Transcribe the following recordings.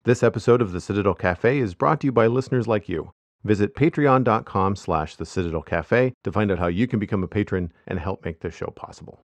This episode of the Citadel Cafe is brought to you by listeners like you. Visit patreon.com/the Citadel Cafe to find out how you can become a patron and help make this show possible.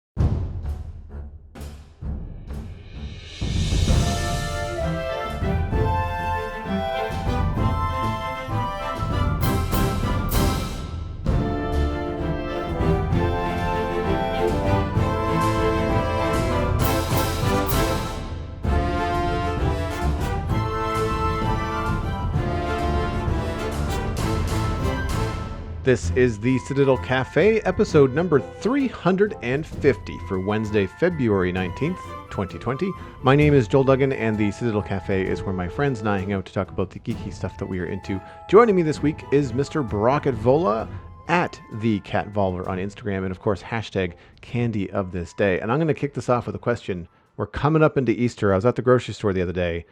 This is the Citadel Cafe, episode number 350 for Wednesday, February 19th, 2020. My name is Joel Duggan, and the Citadel Cafe is where my friends and I hang out to talk about the geeky stuff that we are into. Joining me this week is Mr. Brockett Vola at the Cat Volver on Instagram, and of course, hashtag Candy of This Day. And I'm going to kick this off with a question. We're coming up into Easter. I was at the grocery store the other day.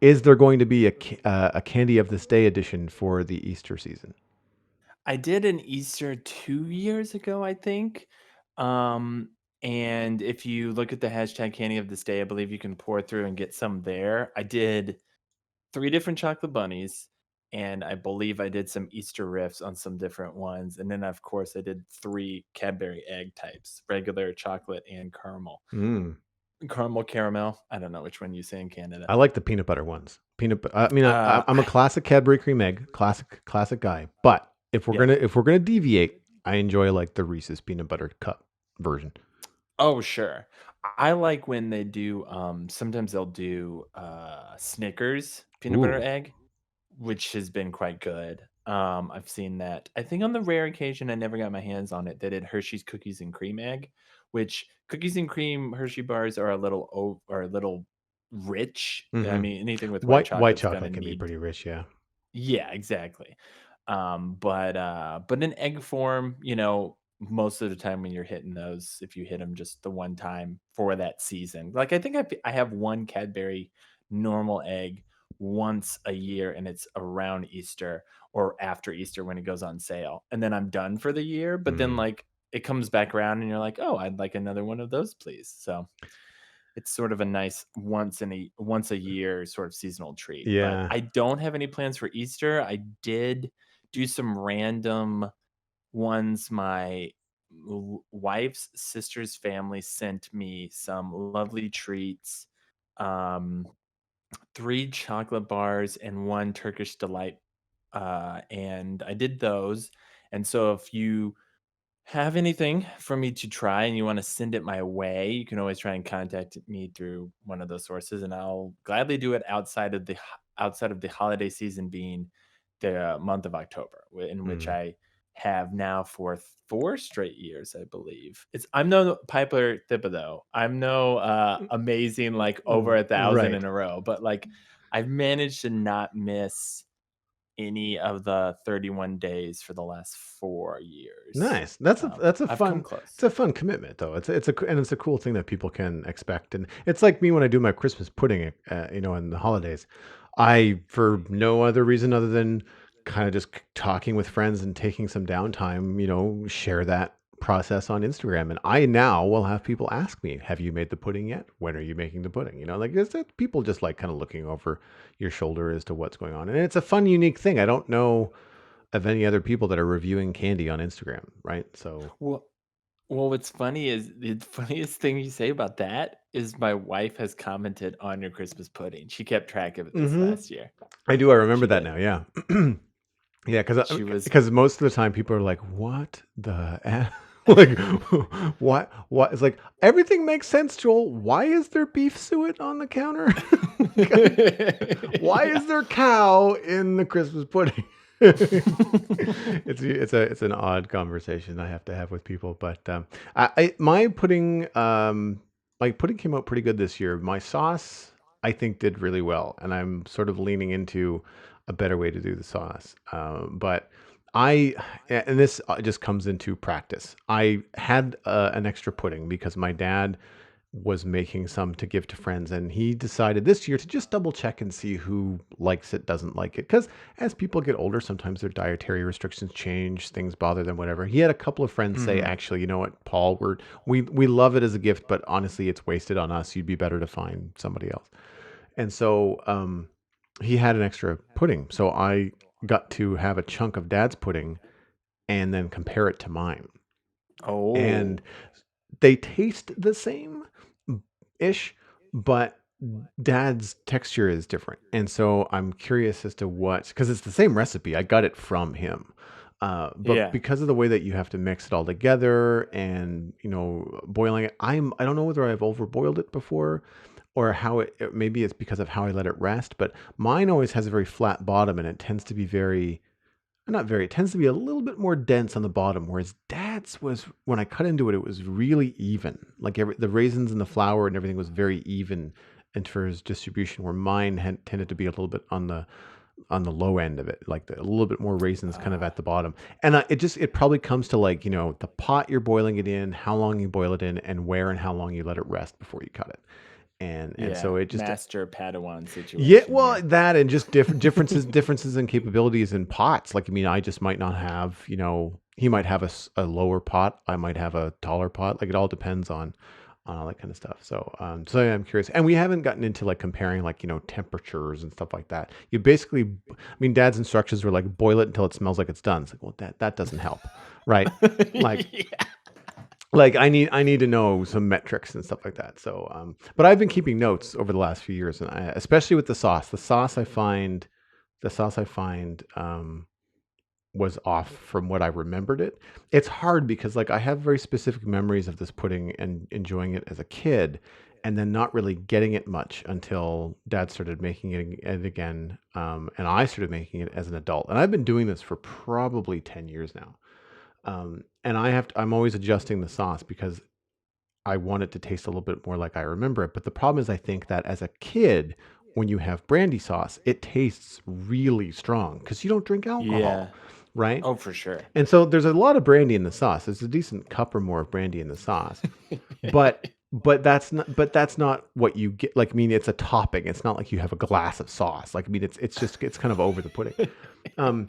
Is there going to be a Candy of This Day edition for the Easter season? I did an Easter 2 years ago, I think. And if you look at the hashtag candy of this day, I believe you can pour through and get some there. I did 3 different chocolate bunnies, and I believe I did some Easter riffs on some different ones. And then, of course, I did 3 Cadbury egg types, regular, chocolate, and caramel. Caramel. I don't know which one you say in Canada. I like the peanut butter ones. I'm a classic Cadbury cream egg, classic guy. But if we're gonna deviate, I enjoy like the Reese's peanut butter cup version. Oh, sure. I like when they do, sometimes they'll do, Snickers peanut butter Ooh. egg, which has been quite good. I've seen that. I think on the rare occasion I never got my hands on it, they did Hershey's cookies and cream egg, which cookies and cream Hershey bars are a little rich. I mean, anything with white White chocolate's gonna chocolate can be need. pretty rich, yeah. Yeah, exactly. But in egg form, most of the time when you're hitting those, if you hit them just the one time for that season, like I think I have one Cadbury normal egg once a year, and it's around Easter or after Easter when it goes on sale, and then I'm done for the year. But then like it comes back around, and you're like, oh, I'd like another one of those, please. So it's sort of a nice once a year sort of seasonal treat. But Yeah. I don't have any plans for Easter. I did do some random ones. My wife's sister's family sent me some lovely treats. Um, 3 chocolate bars and 1 Turkish delight. And I did those. And so if you have anything for me to try and you want to send it my way, you can always try and contact me through one of those sources, and I'll gladly do it outside of the holiday season being the month of October, in which I have now for 4 straight years, I believe. I'm no Piper Thibodeau. I'm no amazing like over 1,000 Right. in a row, but like I've managed to not miss any of the 31 days for the last 4 years. Nice. That's a I've come fun close. it's a fun commitment though. It's a cool thing that people can expect, and it's like me when I do my Christmas pudding, in the holidays. I, for no other reason other than kind of just talking with friends and taking some downtime, share that process on Instagram. And I now will have people ask me, "Have you made the pudding yet? When are you making the pudding?" Like people just like kind of looking over your shoulder as to what's going on, and it's a fun, unique thing. I don't know of any other people that are reviewing candy on Instagram, right? So, Well, what's funny is the funniest thing you say about that is my wife has commented on your Christmas pudding. She kept track of it this last year. I do. I remember She that did. now. Yeah, yeah. She was Because most of the time people are like, "What the like, what? What?" It's like everything makes sense, Joel. Why is there beef suet on the counter? Why Yeah. is there cow in the Christmas pudding? It's an odd conversation I have to have with people, but my pudding came out pretty good this year. My sauce I think did really well, and I'm sort of leaning into a better way to do the sauce. But I and this just comes into practice. I had an extra pudding because my dad was making some to give to friends, and he decided this year to just double check and see who likes it, doesn't like it, because as people get older, sometimes their dietary restrictions change, things bother them, whatever. He had a couple of friends say, Mhm. actually, you know what, Paul, we love it as a gift, but honestly it's wasted on us, you'd be better to find somebody else. And so he had an extra pudding, so I got to have a chunk of dad's pudding and then compare it to mine. And Oh, they taste the same ish, but dad's texture is different. And so I'm curious as to what, because it's the same recipe. I got it from him. But yeah. because of the way that you have to mix it all together and, boiling it, I don't know whether I've overboiled it before or how maybe it's because of how I let it rest, but mine always has a very flat bottom and it tends to be very, not very. It tends to be a little bit more dense on the bottom, whereas Dad's was when I cut into it, it was really even. Like the raisins and the flour and everything was very even in terms of distribution. Where mine had tended to be a little bit on the low end of it, like a little bit more raisins kind of Uh, at the bottom. And it probably comes to like the pot you're boiling it in, how long you boil it in, and where and how long you let it rest before you cut it. And yeah. so it just Master Padawan yeah, situation well, here. that and just differences in capabilities in pots. Like, I mean, I just might not have, he might have a lower pot, I might have a taller pot. Like, it all depends on all that kind of stuff. So yeah, I'm curious. And we haven't gotten into like comparing like temperatures and stuff like that. You basically, I mean, Dad's instructions were like boil it until it smells like it's done. It's like, well, that doesn't help, right? Like Yeah. I need to know some metrics and stuff like that. But I've been keeping notes over the last few years, and especially with the sauce. The sauce I find was off from what I remembered it. It's hard because like I have very specific memories of this pudding and enjoying it as a kid, and then not really getting it much until Dad started making it again, and I started making it as an adult. And I've been doing this for probably 10 years now. And I'm always adjusting the sauce because I want it to taste a little bit more like I remember it. But the problem is, I think that as a kid, when you have brandy sauce, it tastes really strong because you don't drink alcohol, Yeah. right? Oh, for sure. And so there's a lot of brandy in the sauce. There's a decent cup or more of brandy in the sauce, but but that's not what you get. Like, I mean, it's a topping. It's not like you have a glass of sauce. Like, I mean, it's kind of over the pudding. Um,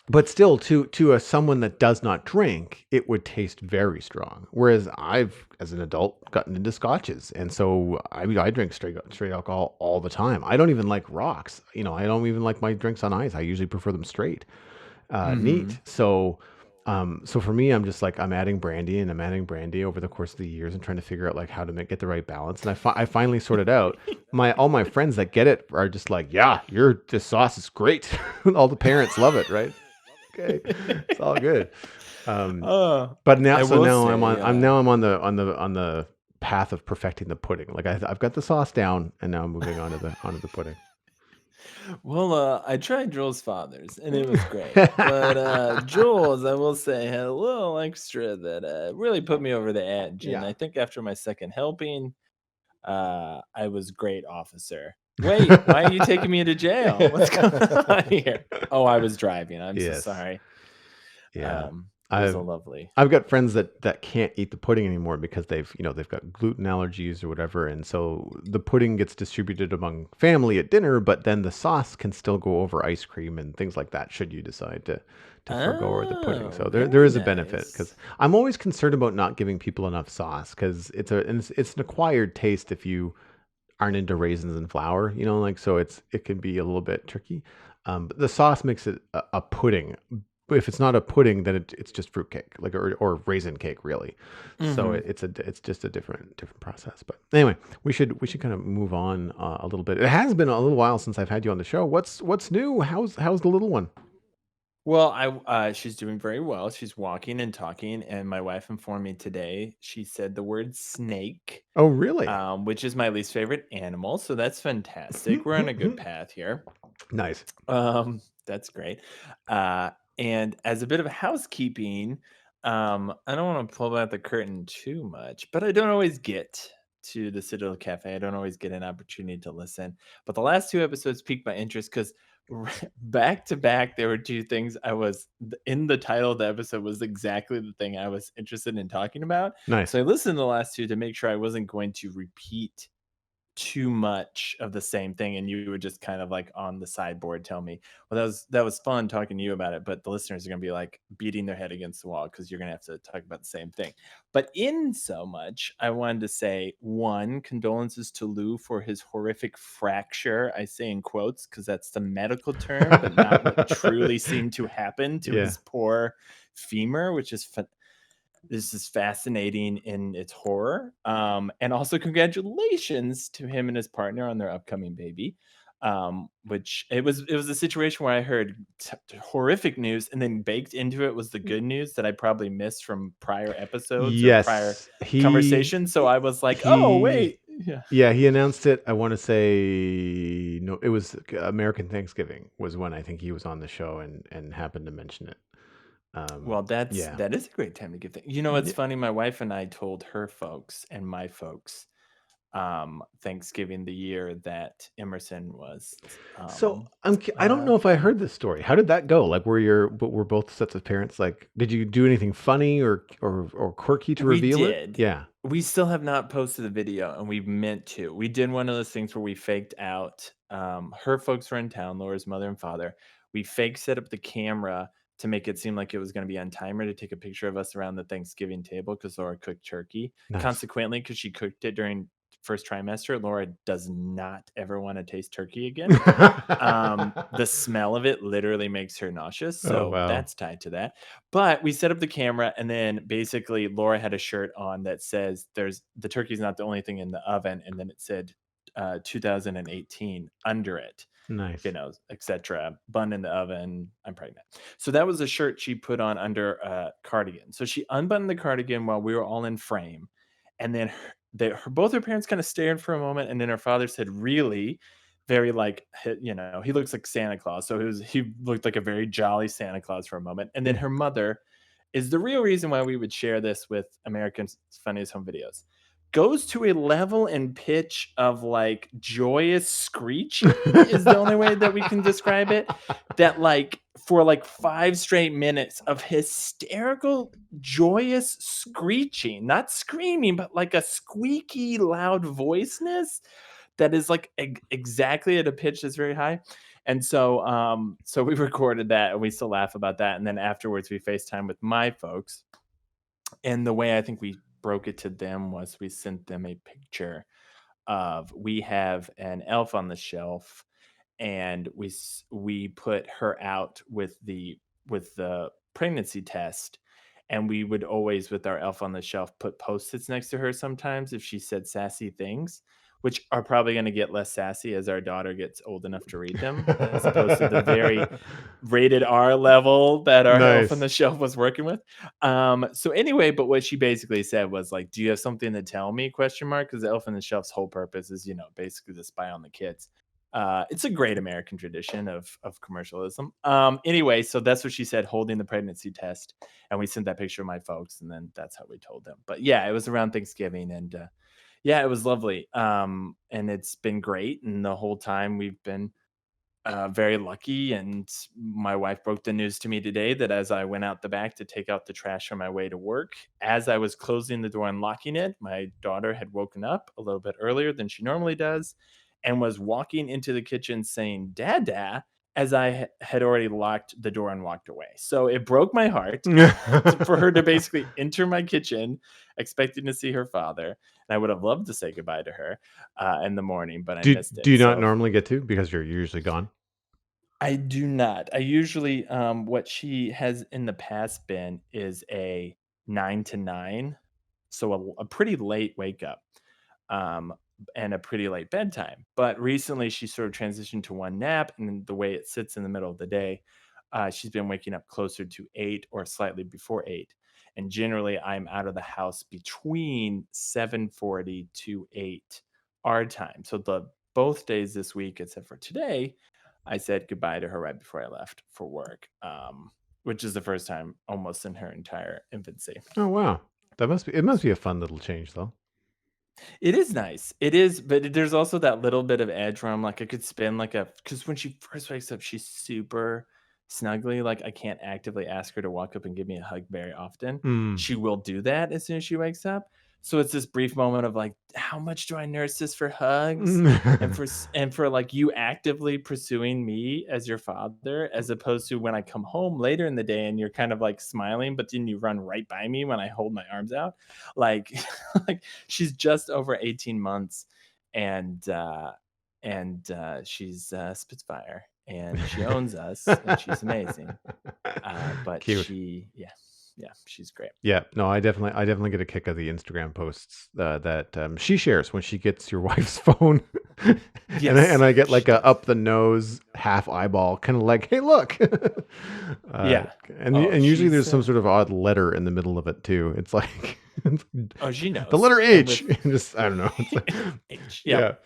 but still, to a someone that does not drink, it would taste very strong. Whereas I've, as an adult, gotten into scotches, and so I mean, I drink straight alcohol all the time. I don't even like rocks. I don't even like my drinks on ice. I usually prefer them straight, Hmm. neat. So for me, I'm just like I'm adding brandy and I'm adding brandy over the course of the years and trying to figure out like how to get the right balance. And I finally sorted out. My all my friends that get it are just like, yeah, this sauce is great. All the parents love it, right? Okay, it's all good. Um, Oh, but now, I so will now say, I'm on the path of perfecting the pudding. Like I've got the sauce down, and now I'm moving on to the pudding. well, I tried Joel's Fathers, and it was great. But Joel's, I will say, had a little extra that really put me over the edge. And Yeah. I think after my second helping, I was great, officer. Wait, why are you taking me to jail? What's going on here? Oh, I was driving. I'm so Yes. sorry. Yeah. It was a I've lovely. I've got friends that can't eat the pudding anymore because they've got gluten allergies or whatever, and so the pudding gets distributed among family at dinner, but then the sauce can still go over ice cream and things like that should you decide to forgo over the pudding. Oh, So there very is a benefit because nice. I'm always concerned about not giving people enough sauce because it's an acquired taste if you aren't into raisins and flour, like so it can be a little bit tricky. But the sauce makes it a pudding. If it's not a pudding, then it's just fruitcake, like or raisin cake, really. So Hmm. it's just a different process. But anyway, we should kind of move on a little bit. It has been a little while since I've had you on the show. What's new? How's the little one? Well, she's doing very well. She's walking and talking, and my wife informed me today. She said the word snake, Oh, really? which is my least favorite animal. So that's fantastic. We're on a good path here. Nice. That's great. And as a bit of housekeeping, I don't want to pull back the curtain too much, but I don't always get to the Citadel Cafe. I don't always get an opportunity to listen. But the last two episodes piqued my interest because back to back, there were two things in the title of the episode was exactly the thing I was interested in talking about. Nice. So I listened to the last two to make sure I wasn't going to repeat too much of the same thing, and you would just kind of like on the sideboard tell me, well, that was fun talking to you about it, but the listeners are going to be like beating their head against the wall because you're going to have to talk about the same thing. But in so much, I wanted to say, one, condolences to Lou for his horrific fracture. I say in quotes because that's the medical term, but not what truly seemed to happen to Yeah. his poor femur, which is this is fascinating in its horror. And also congratulations to him and his partner on their upcoming baby. Which it was a situation where I heard horrific news, and then baked into it was the good news that I probably missed from prior episodes or prior Yes, conversations. So I was like, oh he wait, yeah. yeah, he announced it. I want to say no, it was American Thanksgiving was when I think he was on the show and happened to mention it. Well, Yeah. that is a great time to give things. It's Yeah. funny. My wife and I told her folks and my folks Thanksgiving the year that Emerson was So um I don't know if I born. heard this story. How did that go? Like, were both sets of parents like? Did you do anything funny or quirky to We reveal it? did. Yeah. We still have not posted the video, and we meant to. We did one of those things where we faked out. Her folks were in town, Laura's mother and father. We fake set up the camera to make it seem like it was going to be on timer to take a picture of us around the Thanksgiving table because Laura cooked turkey. Nice. Consequently, because she cooked it during first trimester, Laura does not ever want to taste turkey again. The smell of it literally makes her nauseous, Oh so wow. that's tied to that. But we set up the camera, and then basically Laura had a shirt on that says there's the turkey's not the only thing in the oven, and then it said 2018 under it, Nice. etc. Bun in the oven, I'm pregnant. So that was a shirt she put on under a cardigan. So she unbuttoned the cardigan while we were all in frame, and then both her parents kind of stared for a moment, and then her father said, "Really?" Very like he looks like Santa Claus, so he looked like a very jolly Santa Claus for a moment, and then Yeah. her mother is the real reason why we would share this with Americans Funniest Home Videos. Goes to a level and pitch of like joyous screeching is the only way that we can describe it. That like for like 5 straight minutes of hysterical, joyous screeching, not screaming, but like a squeaky, loud voiceness that is like exactly at a pitch that's very high. And so we recorded that, and we still laugh about that. And then afterwards, we FaceTime with my folks, and the way I think we broke it to them was we sent them a picture of we have an elf on the shelf, and we put her out with the pregnancy test, and we would always with our elf on the shelf put post-its next to her sometimes if she said sassy things, which are probably going to get less sassy as our daughter gets old enough to read them, as opposed to the very rated R level that our elf on Nice. the shelf was working with. So anyway, but what she basically said was like, "Do you have something to tell me?" Question mark, because the elf on the shelf's whole purpose is, basically to spy on the kids. It's a great American tradition of commercialism. Anyway, so that's what she said, holding the pregnancy test, and we sent that picture of my folks, and then that's how we told them. But yeah, it was around Thanksgiving, and yeah, it was lovely. And it's been great, and the whole time we've been very lucky. And my wife broke the news to me today that as I went out the back to take out the trash on my way to work, as I was closing the door and locking it, my daughter had woken up a little bit earlier than she normally does and was walking into the kitchen saying, "Dada," as I had already locked the door and walked away. So it broke my heart for her to basically enter my kitchen expecting to see her father. And I would have loved to say goodbye to her in the morning, but I missed Do it. you not So normally get to because you're usually gone? I do not. I usually, what she has in the past been is a 9 to 9, so a pretty late wake up, um, and a pretty late bedtime. But recently, she sort of transitioned to one nap, and the way it sits in the middle of the day, she's been waking up closer to 8 or slightly before 8. And generally, I'm out of the house between 7:40 to 8 our time. So the both days this week, except for today, I said goodbye to her right before I left for work, which is the first time almost in her entire infancy. Oh wow. It must be a fun little change though. It is nice. It is, but there's also that little bit of edge where I'm like, I could spend like because when she first wakes up, she's super snuggly. Like I can't actively ask her to walk up and give me a hug very often. Mm. She will do that as soon as she wakes up. So it's this brief moment of like, how much do I nurse this for hugs? And for like you actively pursuing me as your father, as opposed to when I come home later in the day and you're kind of like smiling, but then you run right by me when I hold my arms out. Like, like she's just over 18 months and she's Spitfire and she owns us and she's amazing. But Cute. yeah, she's great. Yeah, no, I definitely get a kick of the Instagram posts that she shares when she gets your wife's phone, and Yes, I get she like a does. up the nose half eyeball, kind of like, hey, look, uh, Yeah. and usually there's She's some sort of odd letter in the middle of it too. It's like oh, she the knows. letter And H, with and just I don't know. It's like, H. Yep.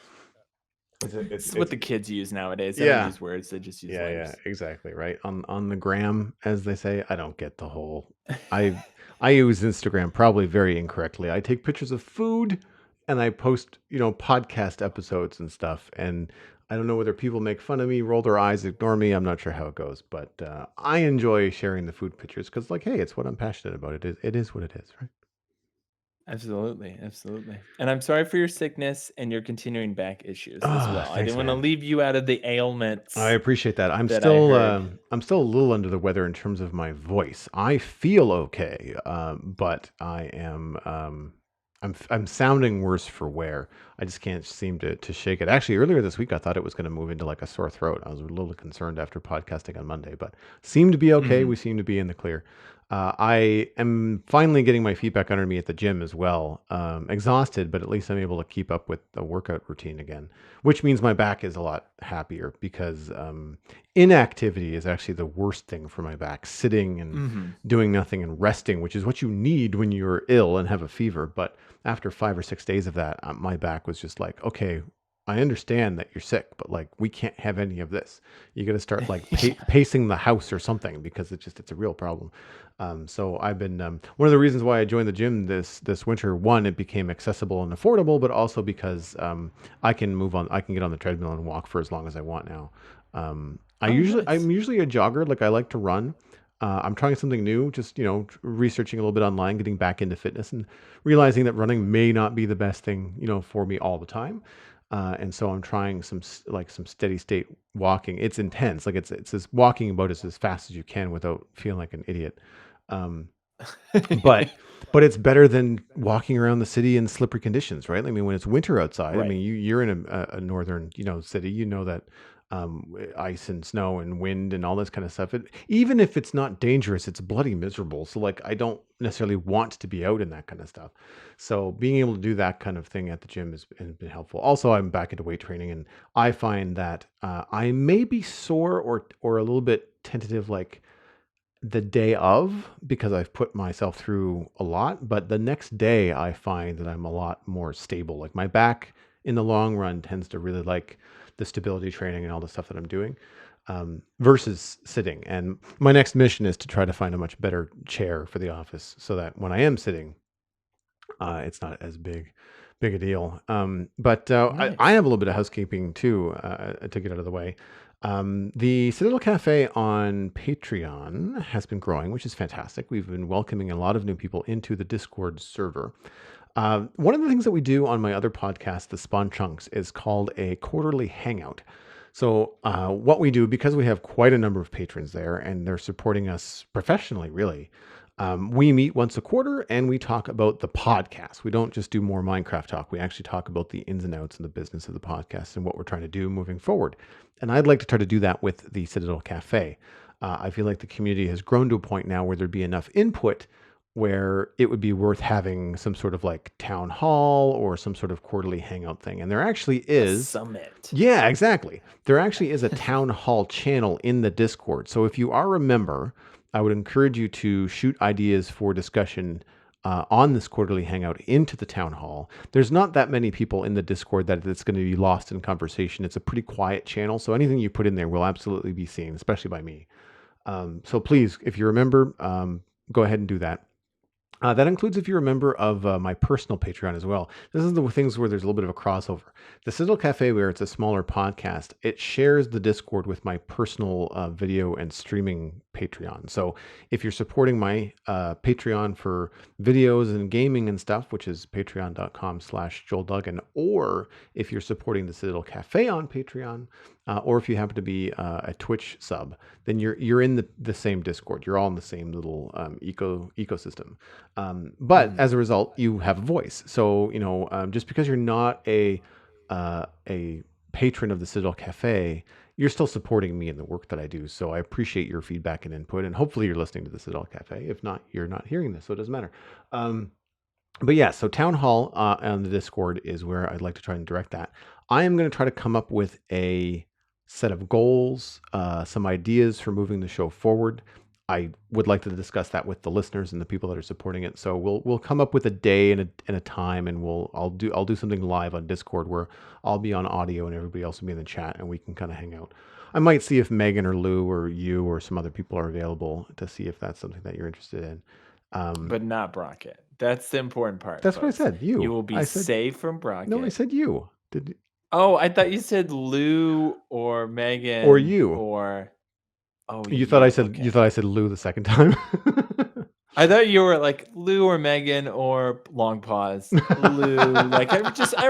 yeah, This is what the kids use nowadays. They don't yeah. use words, they just use Yeah, letters. exactly, right? On the gram, as they say, I don't get the whole I I use Instagram probably very incorrectly. I take pictures of food and I post, podcast episodes and stuff, and I don't know whether people make fun of me, roll their eyes, ignore me. I'm not sure how it goes, but I enjoy sharing the food pictures because, like, hey, it's what I'm passionate about. It is what it is, right? Absolutely, absolutely. And I'm sorry for your sickness and your continuing back issues as Oh, well. I thanks, didn't wanna man. leave you out of the I ailments appreciate that. that I heard. I'm still a little under the weather in terms of my voice. I feel okay, but I'm sounding worse for wear. I just can't seem to shake it. Actually, earlier this week, I thought it was going to move into like a sore throat. I was a little concerned after podcasting on Monday, but seemed to be okay. Mhm. We seem to be in the clear. I am finally getting my feet back under me at the gym as well. Exhausted, but at least I'm able to keep up with the workout routine again, which means my back is a lot happier because inactivity is actually the worst thing for my back. Sitting and Mhm. doing nothing and resting, which is what you need when you're ill and have a fever. But after 5 or 6 days of that, my back was just like, okay, I understand that you're sick, but like we can't have any of this. You got to start like Yeah. pacing the house or something because it's a real problem. So I've been one of the reasons why I joined the gym this winter. One, it became accessible and affordable, but also because I can move on. I can get on the treadmill and walk for as long as I want now. Oh, nice. I'm usually a jogger. Like I like to run. I'm trying something new. Just researching a little bit online, getting back into fitness, and realizing that running may not be the best thing for me all the time. And so I'm trying some steady state walking. It's intense. Like it's as walking about as fast as you can without feeling like an idiot. Um, but but it's better than walking around the city in slippery conditions, right? I mean, when it's winter outside, I Right. mean, you're in a northern, city, that ice and snow and wind and all this kind of stuff. Even if it's not dangerous, it's bloody miserable. So like, I don't necessarily want to be out in that kind of stuff. So being able to do that kind of thing at the gym has been helpful. Also, I'm back into weight training, and I find that I may be sore or a little bit tentative, like the day of because I've put myself through a lot, but the next day I find that I'm a lot more stable. Like my back in the long run tends to really like the stability training and all the stuff that I'm doing versus sitting. And my next mission is to try to find a much better chair for the office so that when I am sitting, it's not as big a deal. But I Nice. have a little bit of housekeeping too to get out of the way. The Citadel Cafe on Patreon has been growing, which is fantastic. We've been welcoming a lot of new people into the Discord server. One of the things that we do on my other podcast, The Spawn Chunks, is called a quarterly hangout. So, what we do, because we have quite a number of patrons there and they're supporting us professionally, really, we meet once a quarter and we talk about the podcast. We don't just do more Minecraft talk. We actually talk about the ins and outs and the business of the podcast and what we're trying to do moving forward. And I'd like to try to do that with the Citadel Cafe. I feel like the community has grown to a point now where there'd be enough input where it would be worth having some sort of like town hall or some sort of quarterly hangout thing. And there actually A is. summit. Yeah, exactly. There actually is a town hall channel in the Discord. So if you are a member, I would encourage you to shoot ideas for discussion on this quarterly hangout into the town hall. There's not that many people in the Discord that it's going to be lost in conversation. It's a pretty quiet channel. So anything you put in there will absolutely be seen, especially by me. So please, if you're a member, go ahead and do that. That includes if you're a member of my personal Patreon as well. This is the things where there's a little bit of a crossover. The Sizzle Cafe, where it's a smaller podcast, it shares the Discord with my personal video and streaming Patreon. So if you're supporting my Patreon for videos and gaming and stuff, which is patreon.com/Joel Duggan, or if you're supporting the Citadel Cafe on Patreon, or if you happen to be a Twitch sub, then you're in the same Discord. You're all in the same little ecosystem. But Mhm. as a result, you have a voice. So just because you're not a patron of the Citadel Cafe, you're still supporting me in the work that I do. So I appreciate your feedback and input, and hopefully you're listening to the Citadel Cafe. If not, you're not hearing this, so it doesn't matter. But yeah, so town hall on the Discord is where I'd like to try and direct that. I am going to try to come up with a set of goals, some ideas for moving the show forward. I would like to discuss that with the listeners and the people that are supporting it. So we'll come up with a day and a time, and I'll do something live on Discord where I'll be on audio and everybody else will be in the chat, and we can kind of hang out. I might see if Megan or Lou or you or some other people are available to see if that's something that you're interested in. But not Brockett. That's the important part, That's what I folks. said. You You. will be I said safe from no. I Brockett. said you. Did Oh, I thought you said Lou or or Megan you? or oh, You thought I you. said you Okay. thought I said Lou the second time. I thought you were like Lou or Megan or long pause. Lou. Like I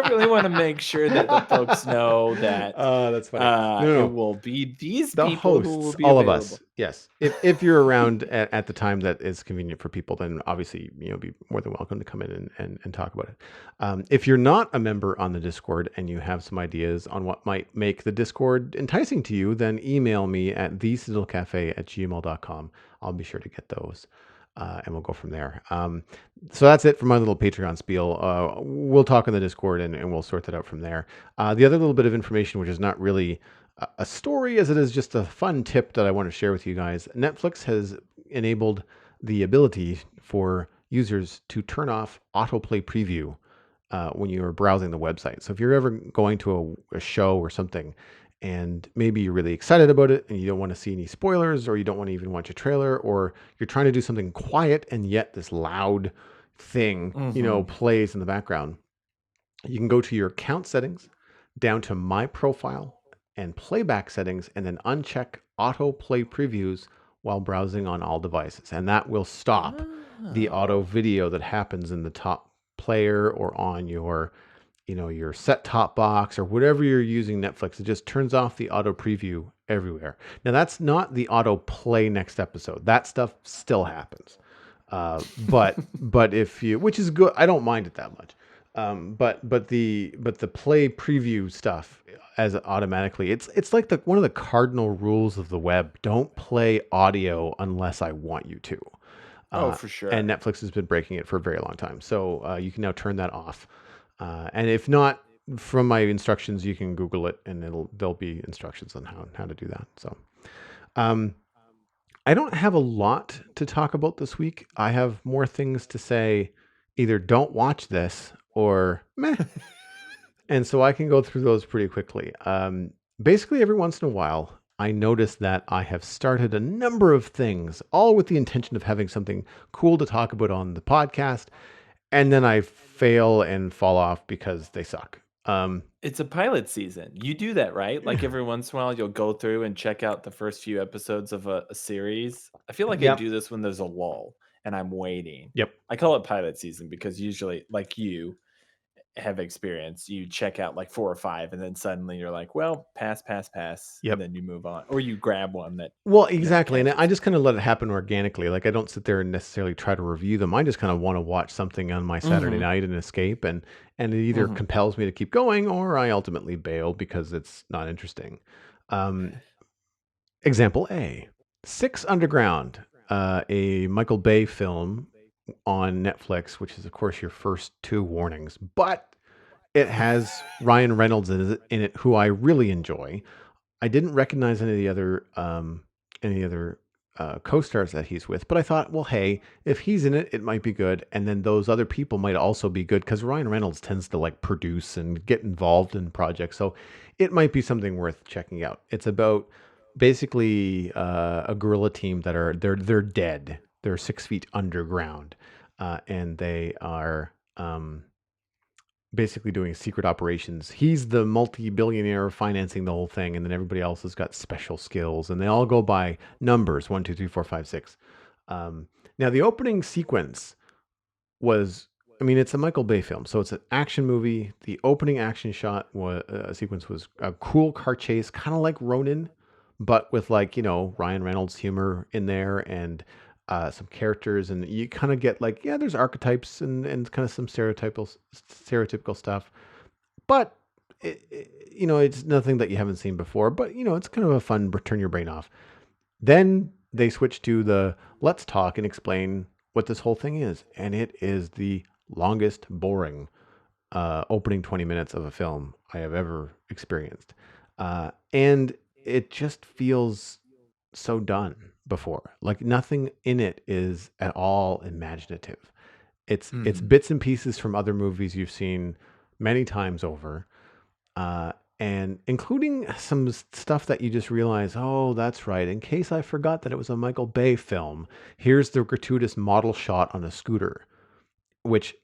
really want to make sure that the folks know that That's funny. No, it no, will be these the people who will hosts, be all of available. us. Yes, if you're around at the time that is convenient for people, then obviously be more than welcome to come in and talk about it. If you're not a member on the Discord and you have some ideas on what might make the Discord enticing to you, then email me at thecitycafe@gmail.com. I'll be sure to get those. And we'll go from there. So that's it for my little Patreon spiel. We'll talk in the Discord and we'll sort that out from there. The other little bit of information, which is not really a story as it is just a fun tip that I want to share with you guys. Netflix has enabled the ability for users to turn off autoplay preview when you're browsing the website. So if you're ever going to a show or something and maybe you're really excited about it and you don't want to see any spoilers or you don't want to even watch a trailer or you're trying to do something quiet and yet this loud thing, Mhm. plays in the background, you can go to your account settings, down to my profile and playback settings, and then uncheck autoplay previews while browsing on all devices. And that will stop the auto Oh. video that happens in the top player or on your set top box or whatever you're using Netflix. It just turns off the auto preview everywhere. Now that's not the auto play next episode. That stuff still happens. But if you, which is good, I don't mind it that much. But the play preview stuff as automatically, it's like the one of the cardinal rules of the web. Don't play audio unless I want you to. Oh, Uh, for and sure. Netflix has been breaking it for a very long time. So you can now turn that off. And if not, from my instructions, you can Google it, and there'll be instructions on how to do that. So um, I don't have a lot to talk about this week. I have more things to say. Either don't watch this or meh, and so I can go through those pretty quickly. Basically, every once in a while, I notice that I have started a number of things, all with the intention of having something cool to talk about on the podcast, and then I fail and fall off because they suck. It's a pilot season. You do that, right? Like every once in a while, you'll go through and check out the first few episodes of a series. I feel like I Yep. do this when there's a lull and I'm waiting. Yep. I call it pilot season because usually, like you have experienced, you check out like 4 or 5, and then suddenly you're like, well, pass, pass, pass. And Yep. then you move on, or you grab one that, Well, exactly. And I catches. just kind of let it happen organically. Like I don't sit there and necessarily try to review them. I just kind of want to watch something on my Saturday Hmm. night and escape. And it either Hmm. compels me to keep going or I ultimately bail because it's not interesting. Um, Example A, Six Underground, a Michael Bay film on Netflix, which is, of course, your first two warnings, but it has Ryan Reynolds in it, who I really enjoy. I didn't recognize any other co-stars that he's with, but I thought, well, hey, if he's in it, it might be good, and then those other people might also be good because Ryan Reynolds tends to like produce and get involved in projects, so it might be something worth checking out. It's about basically a guerrilla team that they're dead. They're 6 feet underground, and they are. basically doing secret operations. He's the multi-billionaire financing the whole thing, and then everybody else has got special skills, and they all go by numbers: 1, 2, 3, 4, 5, 6. Um, Now, the opening sequence was, I mean, it's a Michael Bay film, so it's an action movie. The opening action shot was sequence was a cool car chase, kind of like Ronin, but with, like, Ryan Reynolds humor in there, and some characters, and you kind of get like, yeah, there's archetypes and kind of some stereotypical stuff, but it's nothing that you haven't seen before. But it's kind of a fun turn your brain off. Then they switch to the let's talk and explain what this whole thing is. And it is the longest, boring opening 20 minutes of a film I have ever experienced. And it just feels so done before. Like nothing in it is at all imaginative. It's Mhm. bits and pieces from other movies you've seen many times over, uh, and including some stuff that you just realize, oh, that's right. In case I forgot that it was a Michael Bay film, here's the gratuitous model shot on a scooter, which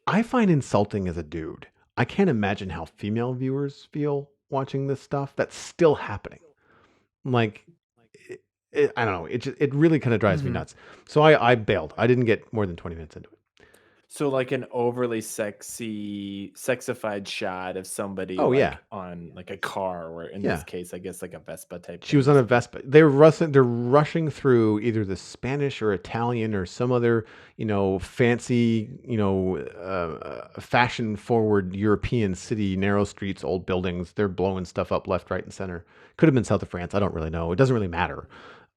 I find insulting as a dude. I can't imagine how female viewers feel watching this stuff. That's still happening. Like, I don't know. It really kind of drives me Mhm. nuts. So I bailed. I didn't get more than 20 minutes into it. So, like, an overly sexified shot of somebody, Oh yeah, like, on, like, a car, or in this yeah. case, I guess, like, a Vespa type She thing was or on a something. Vespa. They're rushing through either the Spanish or Italian or some other, fancy, fashion forward European city, narrow streets, old buildings. They're blowing stuff up left, right, and center. Could have been south of France. I don't really know. It doesn't really matter.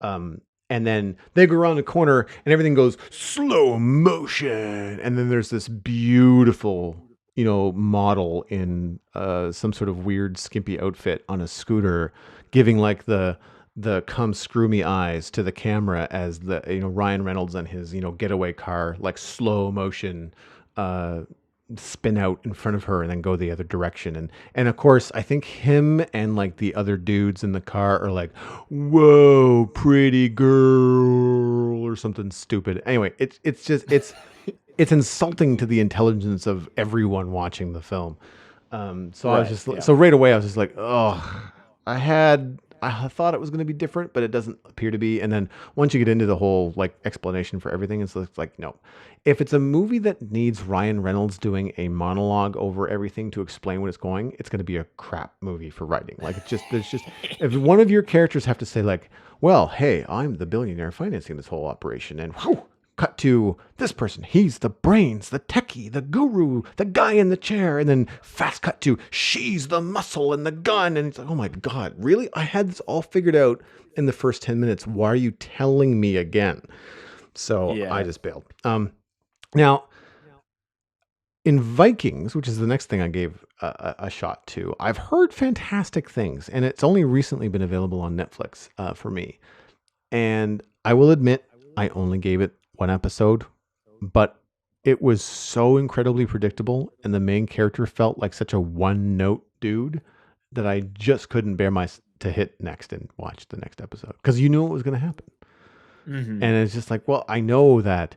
Um, and then they go around the corner and everything goes slow motion. And then there's this beautiful, model in some sort of weird skimpy outfit on a scooter, giving like the come screw me eyes to the camera as the Ryan Reynolds and his getaway car like slow motion uh spin out in front of her and then go the other direction. And of course, I think him and like the other dudes in the car are like, whoa, pretty girl, or something stupid. Anyway, it's just it's insulting to the intelligence of everyone watching the film. So I was Right, just yeah. so right away I was just like, oh, I thought it was going to be different, but it doesn't appear to be. And then once you get into the whole like explanation for everything, it's like no. If it's a movie that needs Ryan Reynolds doing a monologue over everything to explain what it's going, it's going to be a crap movie for writing. Like it's just there's just if one of your characters have to say like, well, hey, I'm the billionaire financing this whole operation, and whew, cut to this person. He's the brains, the techie, the guru, the guy in the chair. And then fast cut to she's the muscle and the gun. And it's like, oh my God, really? I had this all figured out in the first 10 minutes. Why are you telling me again? So I Yeah. just bailed. Now, in Vikings, which is the next thing I gave a shot to, I've heard fantastic things, and it's only recently been available on Netflix for me. And I will admit, I only gave it one episode, but it was so incredibly predictable, and the main character felt like such a one-note dude that I just couldn't bear to hit next and watch the next episode because you knew what was going to happen. And Mhm. it's just like, well, I know that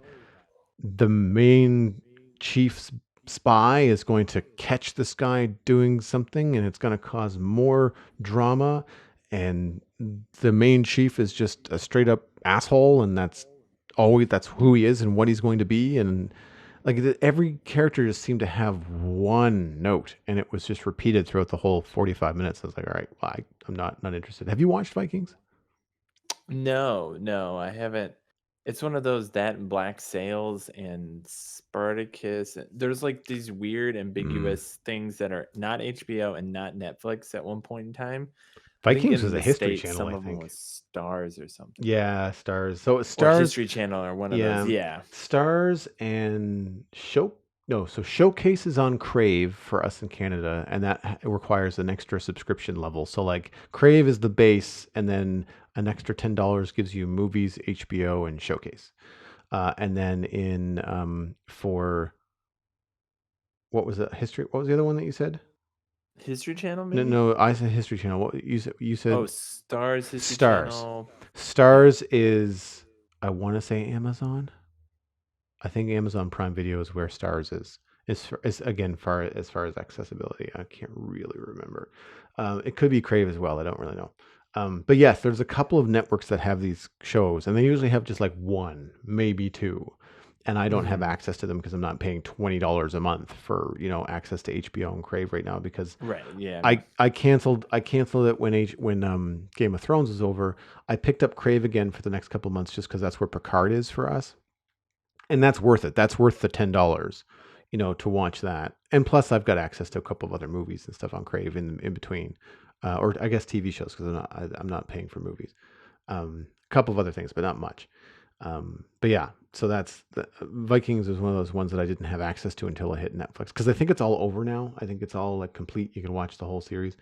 the main chief's spy is going to catch this guy doing something, and it's going to cause more drama, and the main chief is just a straight up asshole, and that's who he is and what he's going to be. And like every character just seemed to have one note, and it was just repeated throughout the whole 45 minutes. I was like, all right, well, I'm not interested. Have you watched Vikings? No, no, I haven't. It's one of those, that and Black Sails and Spartacus. There's, like, these weird Mm. ambiguous things that are not HBO and not Netflix at one point in time. I think Vikings was in a the History States, Channel, some I of them think. was Stars or something. Yeah, Stars. So it Or Stars. History Channel or one of those, Yeah, yeah. Stars and Show. No, so Showcase is on Crave for us in Canada, and that requires an extra subscription level. So like Crave is the base, and then an extra $10 gives you movies, HBO, and Showcase. And then in for what was it? History. What was the other one that you said? History Channel, No, maybe? no, I said History Channel. What you said? You Oh, said Stars, History Stars. Channel. Yeah. Stars is, I want to say Amazon. I think Amazon Prime Video is where Stars is, As far as accessibility, I can't really remember. It could be Crave as well. I don't really know. But yes, there's a couple of networks that have these shows, and they usually have just like one, maybe two, and I don't have Mhm. access to them because I'm not paying $20 a month for access to HBO and Crave right now because Right, yeah, no. I canceled it when Game of Thrones was over. I picked up Crave again for the next couple of months just because that's where Picard is for us, and that's worth it. That's worth the $10, to watch that. And plus, I've got access to a couple of other movies and stuff on Crave in between, or I guess TV shows because I'm not paying for movies. A couple of other things, but not much. But yeah, so that's Vikings is one of those ones that I didn't have access to until I hit Netflix because I think it's all over now. I think it's all like complete. You can watch the whole series.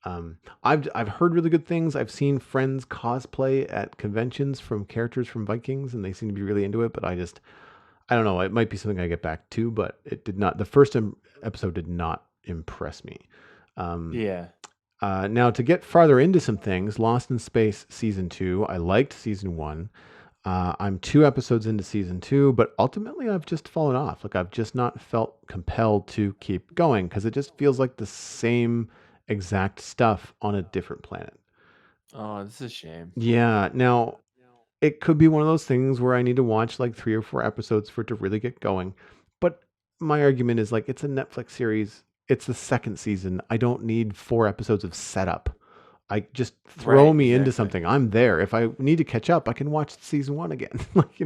I've heard really good things. I've seen friends cosplay at conventions from characters from Vikings, and they seem to be really into it. But I don't know. It might be something I get back to, but it did not. The first episode did not impress me. Um, Yeah. Now, to get farther into some things, Lost in Space season two. I liked season one. I'm 2 episodes into season two, but ultimately I've just fallen off. Like I've just not felt compelled to keep going because it just feels like the same exact stuff on a different planet. Oh, this is a shame. Yeah. Now, it could be one of those things where I need to watch like 3 or 4 episodes for it to really get going. But my argument is like it's a Netflix series. It's the second season. I don't need 4 episodes of setup. I just throw Right, me into exactly. something. I'm there. If I need to catch up, I can watch season one again. Like.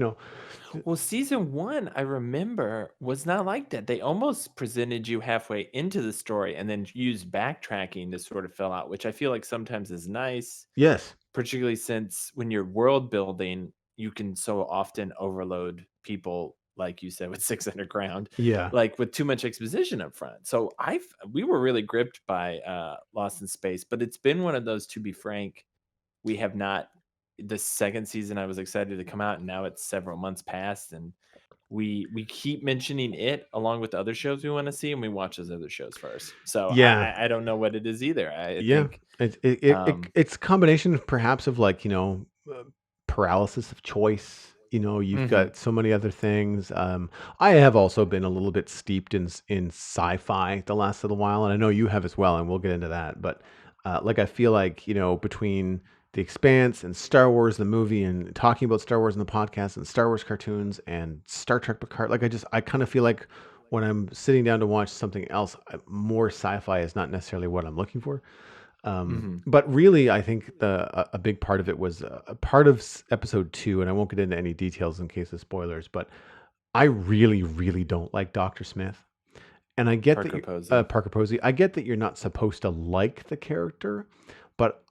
Well, season 1, I remember, was not like that. They almost presented you halfway into the story and then used backtracking to sort of fill out, which I feel like sometimes is nice, Yes. particularly since when you're world building, you can so often overload people, like you said, with Six Underground, Yeah. like with too much exposition up front. So we were really gripped by Lost in Space, but it's been one of those, to be frank, we have not. The second season I was excited to come out, and now it's several months past, and we keep mentioning it along with the other shows we want to see, and we watch those other shows first. So Yeah. I don't know what it is either. I Yeah, think um it's a combination perhaps of like paralysis of choice. You've mhm, got so many other things. I have also been a little bit steeped in sci-fi the last little while, and I know you have as well, and we'll get into that. But like I feel like between The Expanse and Star Wars the movie, and talking about Star Wars in the podcast, and Star Wars cartoons, and Star Trek Picard, like I kind of feel like when I'm sitting down to watch something else, more sci-fi is not necessarily what I'm looking for. mhm. But really, I think a big part of it was a part of episode two, and I won't get into any details in case of spoilers. But I really, really don't like Doctor Smith, and I get that Parker you're Posey. Parker Posey. I get that you're not supposed to like the character, but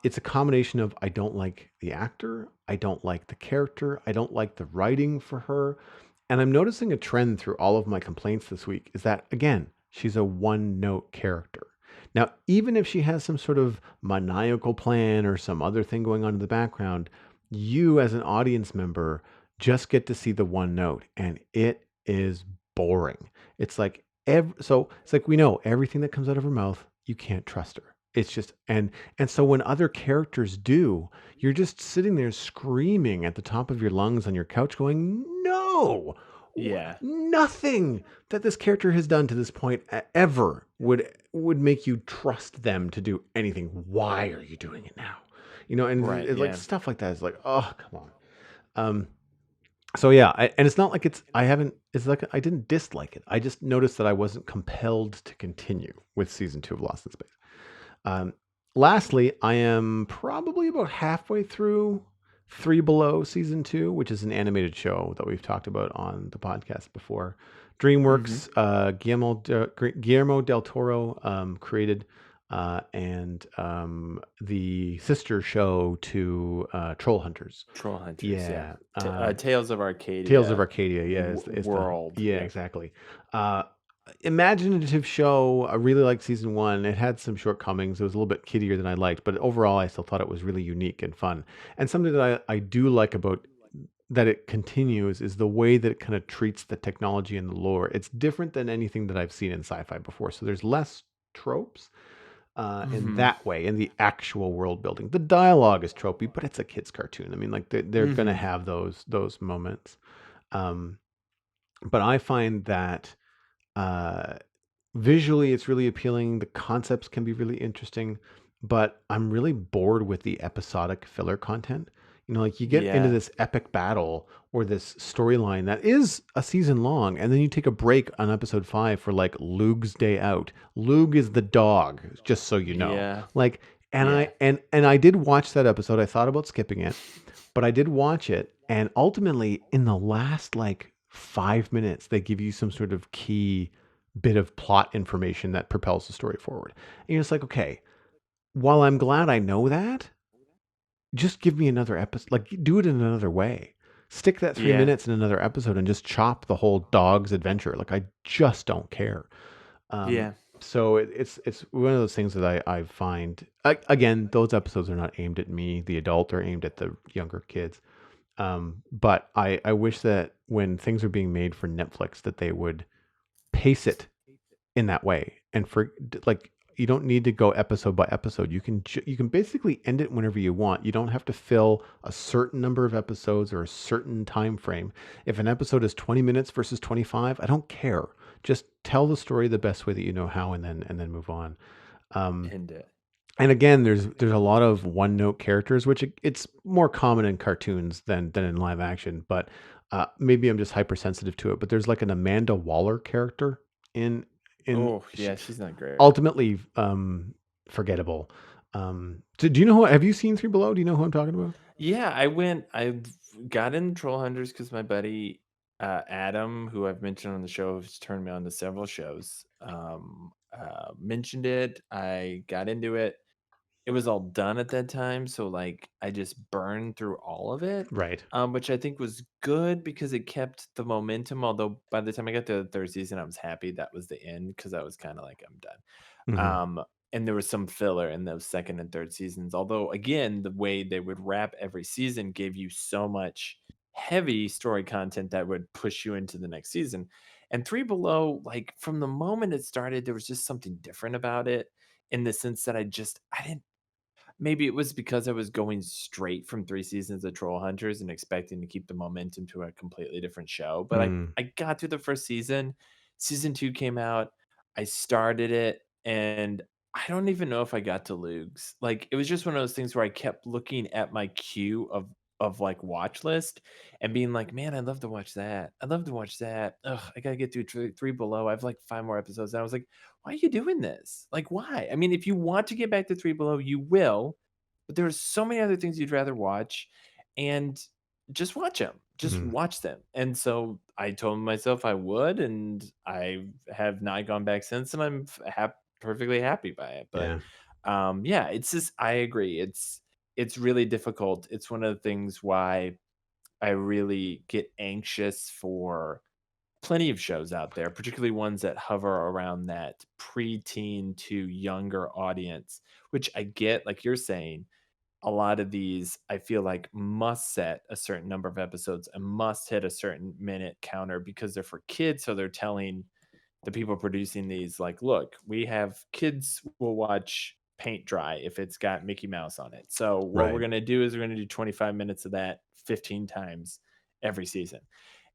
it's a combination of I don't like the actor, I don't like the character, I don't like the writing for her, and I'm noticing a trend through all of my complaints this week is that again, she's a one note character. Now, even if she has some sort of maniacal plan or some other thing going on in the background, you as an audience member just get to see the one note, and it is boring. It's like so it's like we know everything that comes out of her mouth, you can't trust her. It's just and so when other characters do, you're just sitting there screaming at the top of your lungs on your couch going, "No! Yeah. Nothing that this character has done to this point ever would make you trust them to do anything. Why are you doing it now?" And Right, like yeah. stuff like that is like, "Oh, come on." Um so yeah, and it's not like it's like I didn't dislike it. I just noticed that I wasn't compelled to continue with season 2 of Lost in Space. Um, Lastly, I am probably about halfway through Three Below season 2, which is an animated show that we've talked about on the podcast before. Mhm. DreamWorks, Guillermo del Toro created, and the sister show to Troll Hunters. Troll Hunters, yeah. Yeah, Tales of Tales of Arcadia Arcadia. Yeah, is the world, yeah, yeah. exactly. Uh, Imaginative show. I really liked season one. It had some shortcomings. It was a little bit kiddier than I liked, but overall, I still thought it was really unique and fun. And something that I do like about that it continues is the way that it kind of treats the technology and the lore. It's different than anything that I've seen in sci-fi before. So there's less tropes in Mhm. that way in the actual world building. The dialogue is tropey, but it's a kids cartoon. I mean, like they're gonna Mhm. have those moments. Um, but I find that Uh, Visually, it's really appealing. The concepts can be really interesting, but I'm really bored with the episodic filler content. You know, like you get into Yeah. this epic battle or this storyline that is a season long, and then you take a break on episode 5 for like Lug's Day Out. Lug is the dog, just so you know. Yeah. Like, and Yeah. I did watch that episode. I thought about skipping it, but I did watch it, and ultimately, in the last like 5 minutes, they give you some sort of key bit of plot information that propels the story forward. And you're just like, okay, while I'm glad I know that, just give me another episode. Like, do it in another way. Stick that three Yeah. minutes in another episode and just chop the whole dog's adventure. Like, I just don't care. Um, Yeah. so it's one of those things that I find again, those episodes are not aimed at me. The adult are aimed at the younger kids. But I wish that when things are being made for Netflix, that they would pace it in that way. And like, you don't need to go episode by episode. You can basically end it whenever you want. You don't have to fill a certain number of episodes or a certain time frame. If an episode is 20 minutes versus 25, I don't care. Just tell the story the best way that you know how, and then move on. Um, End it. and again, there's a lot of one note characters, which it's more common in cartoons than in live action. But maybe I'm just hypersensitive to it. But there's like an Amanda Waller character in in Oh, yeah, she's not great. ultimately forgettable. Do you know who? Have you seen Three Below? Do you know who I'm talking about? Yeah, I got in Troll Hunters because my buddy, Adam, who I've mentioned on the show, has turned me on to several shows, mentioned it. I got into it. It was all done at that time, so, like, I just burned through all of it, Right. which I think was good because it kept the momentum, although by the time I got to the 3rd season, I was happy that was the end because I was kinda like, "I'm done." Hmm. And there was some filler in those 2nd and 3rd seasons, although, again, the way they would wrap every season gave you so much heavy story content that would push you into the next season. And Three Below, like, from the moment it started, there was just something different about it in the sense that I didn't. Maybe it was because I was going straight from 3 seasons of Troll Hunters and expecting to keep the momentum to a completely different show, but Mm. I got through the 1st season, season 2 came out, I started it, and I don't even know if I got to Luke's. Like, it was just one of those things where I kept looking at my queue like, watch list and being like, "Man, I'd love to watch that. I'd love to watch that. Ugh, I gotta get through 3 Below. I have, like, 5 more episodes." And I was like, "Why are you doing this? Like, why?" I mean, if you want to get back to Three Below, you will, but there are so many other things you'd rather watch, and just watch them. Just Mm. watch them. And so I told myself I would, and I have not gone back since, and I'm perfectly happy by it. But Yeah. yeah, it's just I agree. It's really difficult. It's one of the things why I really get anxious for plenty of shows out there, particularly ones that hover around that preteen to younger audience, which I get, like you're saying, a lot of these I feel like must set a certain number of episodes and must hit a certain minute counter because they're for kids. So they're telling the people producing these, like, look, we have kids will watch paint dry if it's got Mickey Mouse on it. So what we're Right. going to do is we're going to do 25 minutes of that 15 times every season.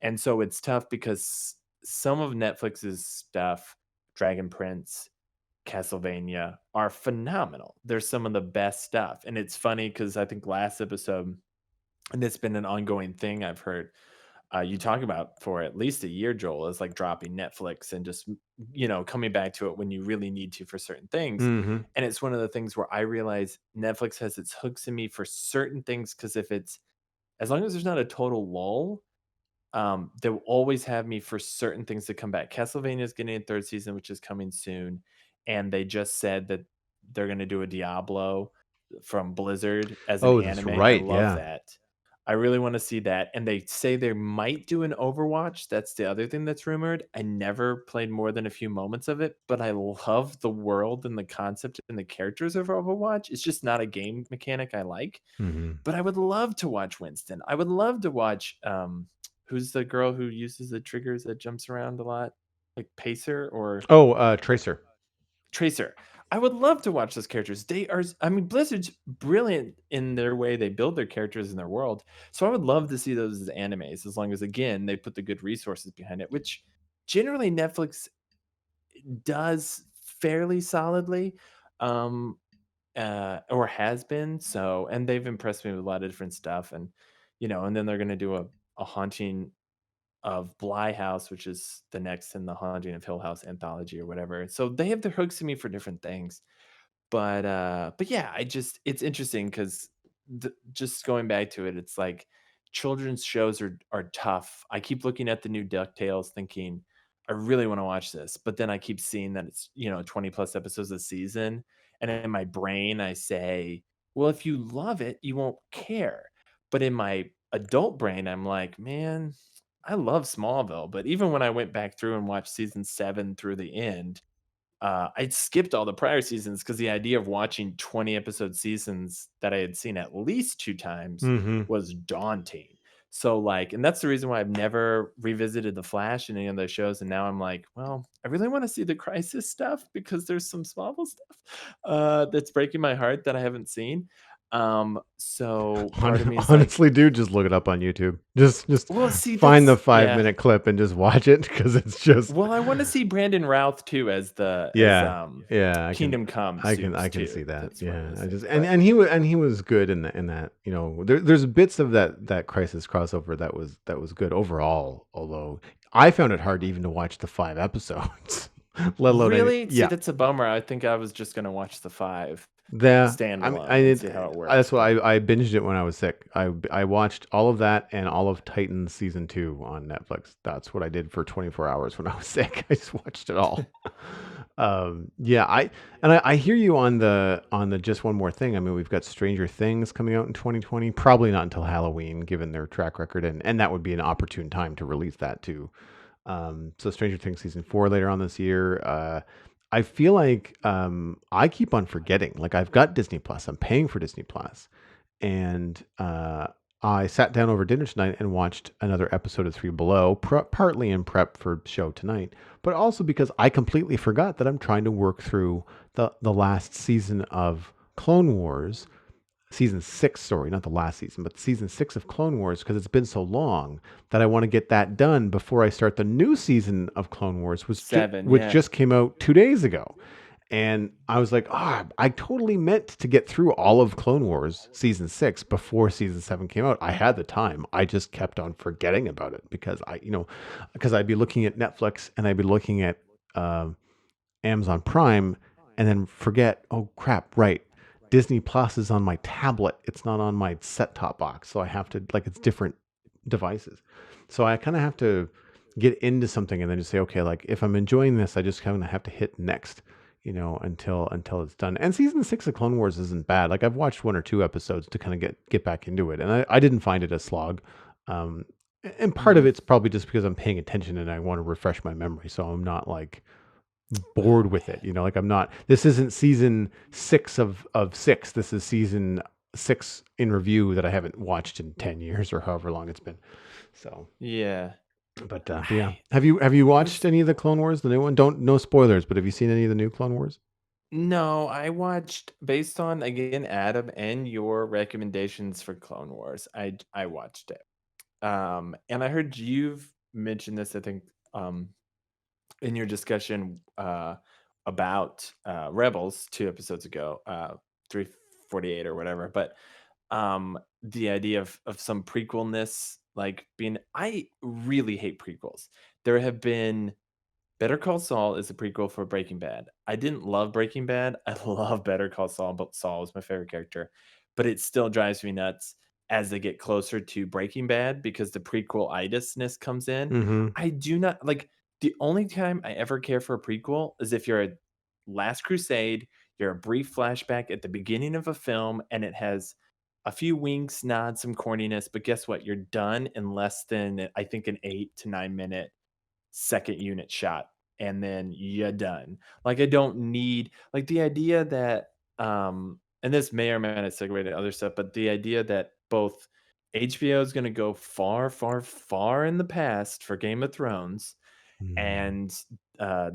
And so it's tough because some of Netflix's stuff, Dragon Prince, Castlevania, are phenomenal. They're some of the best stuff. And it's funny because I think last episode, and it's been an ongoing thing I've heard you talk about for at least a year, Joel, is like dropping Netflix and just, coming back to it when you really need to for certain things. Hmm. And it's one of the things where I realize Netflix has its hooks in me for certain things because if it's, as long as there's not a total lull, they'll always have me for certain things to come back. Castlevania is getting a 3rd season, which is coming soon, and they just said that they're gonna do a Diablo from Blizzard as an Oh, that's anime. I right. love Yeah. that. I really wanna see that, and they say they might do an Overwatch. That's the other thing that's rumored. I never played more than a few moments of it, but I love the world and the concept and the characters of Overwatch. It's just not a game mechanic I like, Hmm. but I would love to watch Winston. I would love to watch, who's the girl who uses the triggers that jumps around a lot? Like Pacer or Oh, Tracer. Tracer. I would love to watch those characters. They are I mean, Blizzard's brilliant in their way they build their characters in their world. So I would love to see those as animes as long as again they put the good resources behind it, which generally Netflix does fairly solidly, um, or has been. So, and they've impressed me with a lot of different stuff, and and then they're gonna do a haunting of Bly House, which is the next in the Haunting of Hill House anthology or whatever. So they have their hooks in me for different things. But yeah, it's interesting because just going back to it, it's like children's shows are tough. I keep looking at the new DuckTales thinking, "I really wanna watch this," but then I keep seeing that it's, 20 plus episodes a season, and in my brain, I say, "Well, if you love it, you won't care." But in my adult brain, I'm like, "Man, I love Smallville," but even when I went back through and watched season 7 through the end, I'd skipped all the prior seasons because the idea of watching 20 episode seasons that I had seen at least 2 times Mhm. was daunting. So, like, and that's the reason why I've never revisited The Flash and any of those shows, and now I'm like, "Well, I really wanna see the Crisis stuff because there's some Smallville stuff, that's breaking my heart that I haven't seen." So part of me is like, Honestly, dude, just look it up on YouTube. Just "Well, see, find the that's" yeah. 5-minute clip and just watch it because it's just Well, I wanna see Brandon Routh too as yeah, yeah, Kingdom Come I Soups can too. see that. That's what I'm Yeah, I missing, just but and he was good in that, there's bits of that Crisis crossover that was good overall, although I found it hard even to watch the 5 episodes, let alone any really? See, yeah. that's a bummer. I think I was just gonna watch the 5 The I mean, standalone and see how it works, that's why but I binged it when I was sick. I watched all of that and all of Titans season 2 on Netflix. That's what I did for 24 hours when I was sick. I just watched it all. Yeah, I hear you on the just one more thing. I mean, we've got Stranger Things coming out in 2020, probably not until Halloween, given their track record, and that would be an opportune time to release that too. So Stranger Things season 4 later on this year. I feel like I keep on forgetting. Like I've got Disney Plus. I'm paying for Disney Plus, and I sat down over dinner tonight and watched another episode of Three Below, partly in prep for show tonight, but also because I completely forgot that I'm trying to work through the last season of Clone Wars, season 6, sorry, not the last season, but season 6 of Clone Wars, because it's been so long that I want to get that done before I start the new season of Clone Wars,7, which yeah. just came out 2 days ago. And I was like, I totally meant to get through all of Clone Wars season 6 before season 7 came out. I had the time. I just kept on forgetting about it because because I'd be looking at Netflix and I'd be looking at um Amazon Prime and then forget, oh crap, right. Disney Plus is on my tablet. It's not on my set top box. So I have to like it's different devices. So I kind of have to get into something and then just say, okay, like if I'm enjoying this, I just kind of have to hit next, until it's done. And season 6 of Clone Wars isn't bad. Like I've watched 1 or 2 episodes to kind of get back into it. And I didn't find it a slog. Um and part of Mhm. it's probably just because I'm paying attention and I want to refresh my memory. So I'm not like bored Oh, with it. Like I'm not. This isn't season 6 of 6. This is season 6 in review that I haven't watched in 10 years or however long it's been. So, yeah. but yeah. I Have you watched this any of the Clone Wars, the new one? Don't no spoilers, but have you seen any of the new Clone Wars? No, I watched based on, again, Adam and your recommendations for Clone Wars, I watched it. And I heard you've mentioned this, I think, in your discussion, about, Rebels 2 episodes ago, 348 or whatever, but, the idea of some prequelness, like, being I really hate prequels. There have been Better Call Saul is a prequel for Breaking Bad. I didn't love Breaking Bad. I love Better Call Saul, but Saul is my favorite character. But it still drives me nuts as they get closer to Breaking Bad because the prequel itisness comes in. Mhm. I do not like the only time I ever care for a prequel is if you're a Last Crusade, you're a brief flashback at the beginning of a film, and it has a few winks, nods, some corniness, but guess what? You're done in less than I think an 8 to 9 minute second unit shot, and then you're done. Like, I don't need like, the idea that, and this may or may not segue to other stuff, but the idea that both HBO is gonna go far, far, far in the past for Game of Thrones, Mm. and,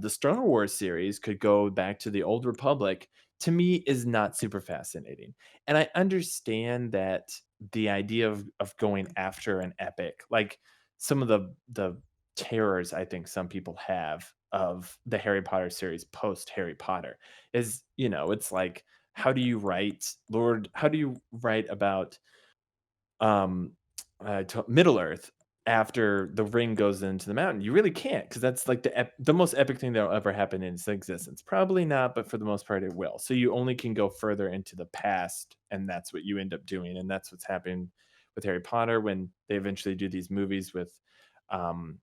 the Star Wars series could go back to the Old Republic, to me is not super fascinating. And I understand that the idea of going after an epic, like some of the terrors I think some people have, of the Harry Potter series post Harry Potter is, it's like, how do you write about um Middle Earth after the ring goes into the mountain? You really can't, because that's like the most epic thing that'll ever happen in its existence. Probably not, but for the most part it will. So you only can go further into the past, and that's what you end up doing, and that's what's happening with Harry Potter when they eventually do these movies with um